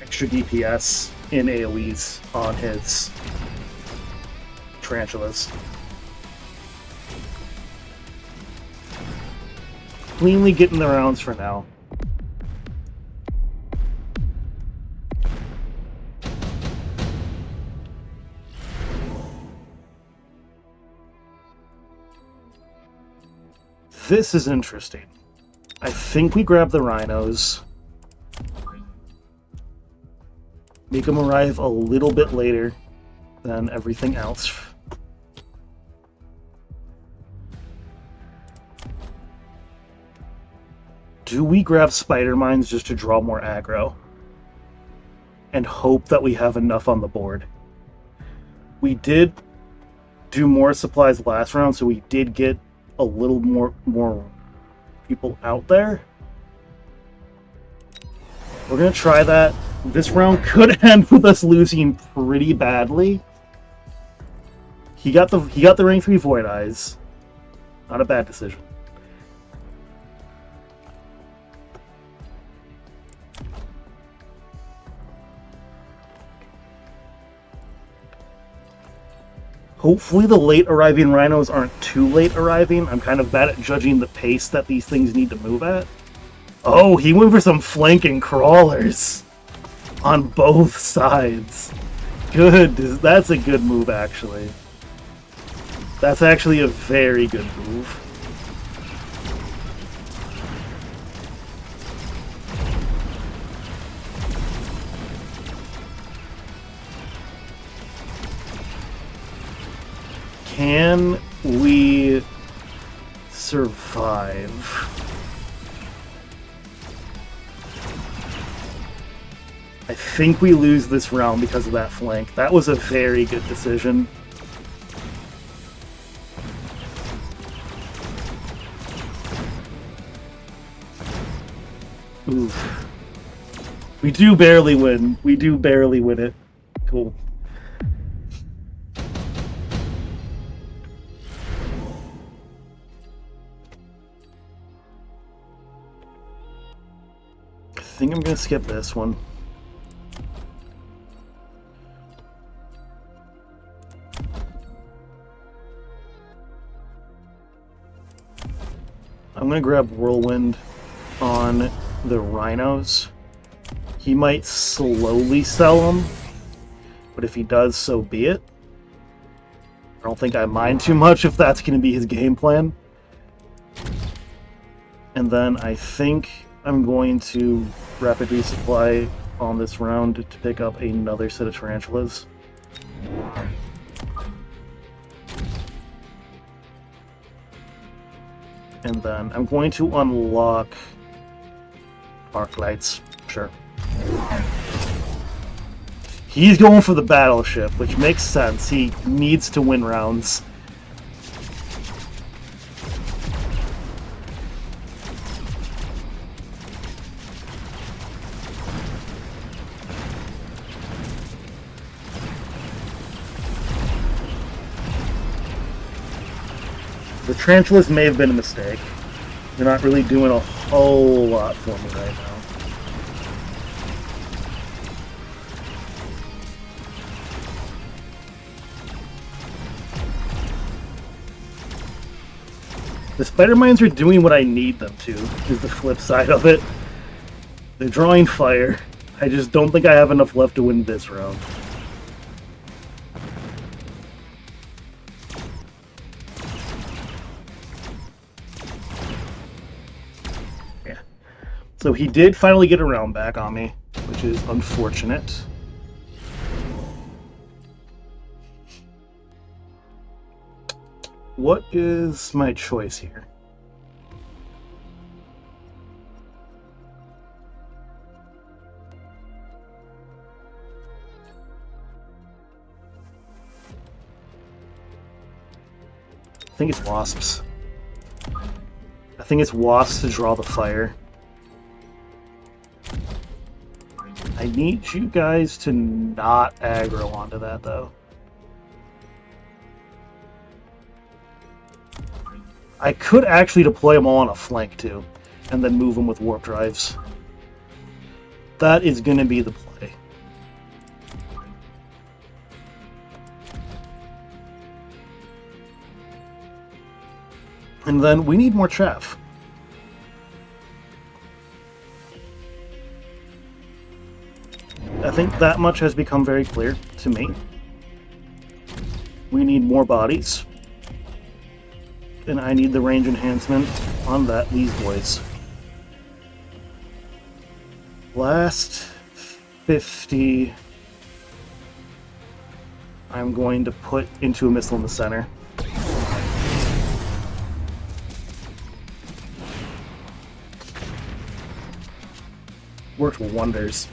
extra DPS in AoEs on his Tarantulas. Cleanly getting the rounds for now. This is interesting. I think we grab the rhinos. Make them arrive a little bit later than everything else. Do we grab spider mines just to draw more aggro? And hope that we have enough on the board? We did do more supplies last round, so we did get a little more people out there. We're gonna try that. This round could end with us losing pretty badly. He got the rank 3 Void Eyes. Not a bad decision. Hopefully the late arriving rhinos aren't too late arriving. I'm kind of bad at judging the pace that these things need to move at. Oh, he went for some flanking crawlers on both sides. Good. That's a good move, actually. That's actually a very good move. Can we survive? I think we lose this round because of that flank. That was a very good decision. Oof. We do barely win. We do barely win it. Cool. I think I'm gonna skip this one. I'm gonna grab Whirlwind on the Rhinos. He might slowly sell them, but if he does, so be it. I don't think I mind too much if that's gonna be his game plan. And then I think I'm going to rapid resupply on this round to pick up another set of tarantulas. And then I'm going to unlock arc lights. Sure. He's going for the battleship, which makes sense. He needs to win rounds. The tarantulas may have been a mistake. They're not really doing a whole lot for me right now. The spider mines are doing what I need them to, is the flip side of it. They're drawing fire. I just don't think I have enough left to win this round. Yeah. So he did finally get a round back on me, which is unfortunate. What is my choice here? I think it's wasps. I think it's wasps to draw the fire. I need you guys to not aggro onto that, though. I could actually deploy them all on a flank, too, and then move them with warp drives. That is going to be the play. And then we need more chaff. I think that much has become very clear to me. We need more bodies. And I need the range enhancement on these boys. Last 50 I'm going to put into a missile in the center. Worked wonders.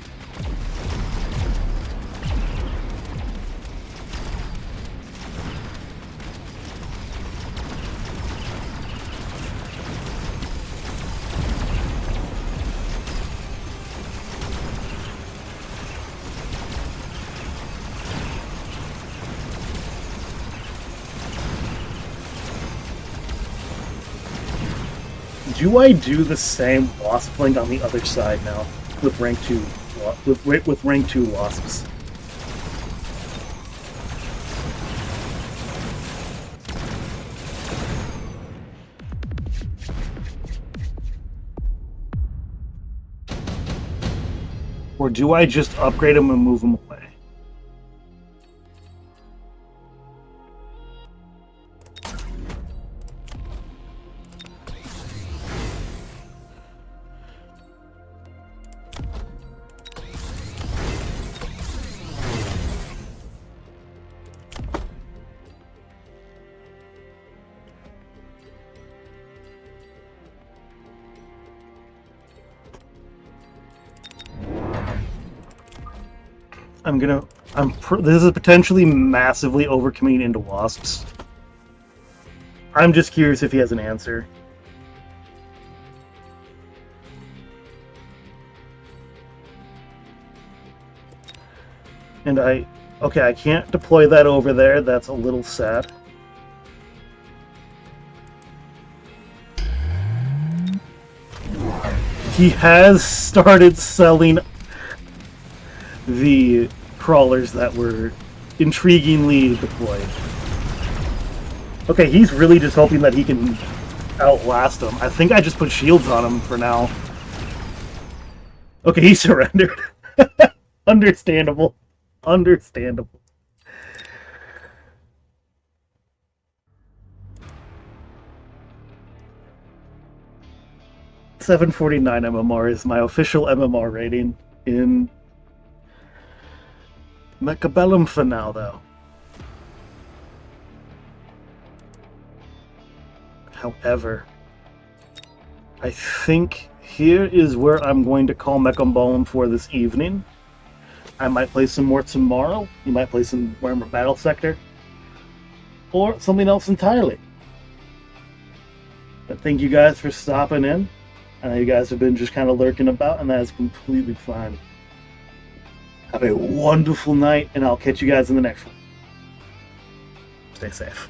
Do I do the same wasp link on the other side now with rank 2 with rank 2 wasps? Or do I just upgrade them and move them away? I'm gonna. This is potentially massively overcommitting into wasps. I'm just curious if he has an answer. And okay, I can't deploy that over there. That's a little sad. He has started selling the crawlers that were intriguingly deployed. Okay, he's really just hoping that he can outlast him. I think I just put shields on him for now. Okay, he surrendered. Understandable. Understandable. $749 MMR is my official MMR rating in Mechabellum for now, though. However, I think here is where I'm going to call Mechabellum for this evening. I might play some more tomorrow. You might play some Warhammer Battle Sector. Or something else entirely. But thank you guys for stopping in. I know you guys have been just kind of lurking about, and that is completely fine. Have a wonderful night, and I'll catch you guys in the next one. Stay safe.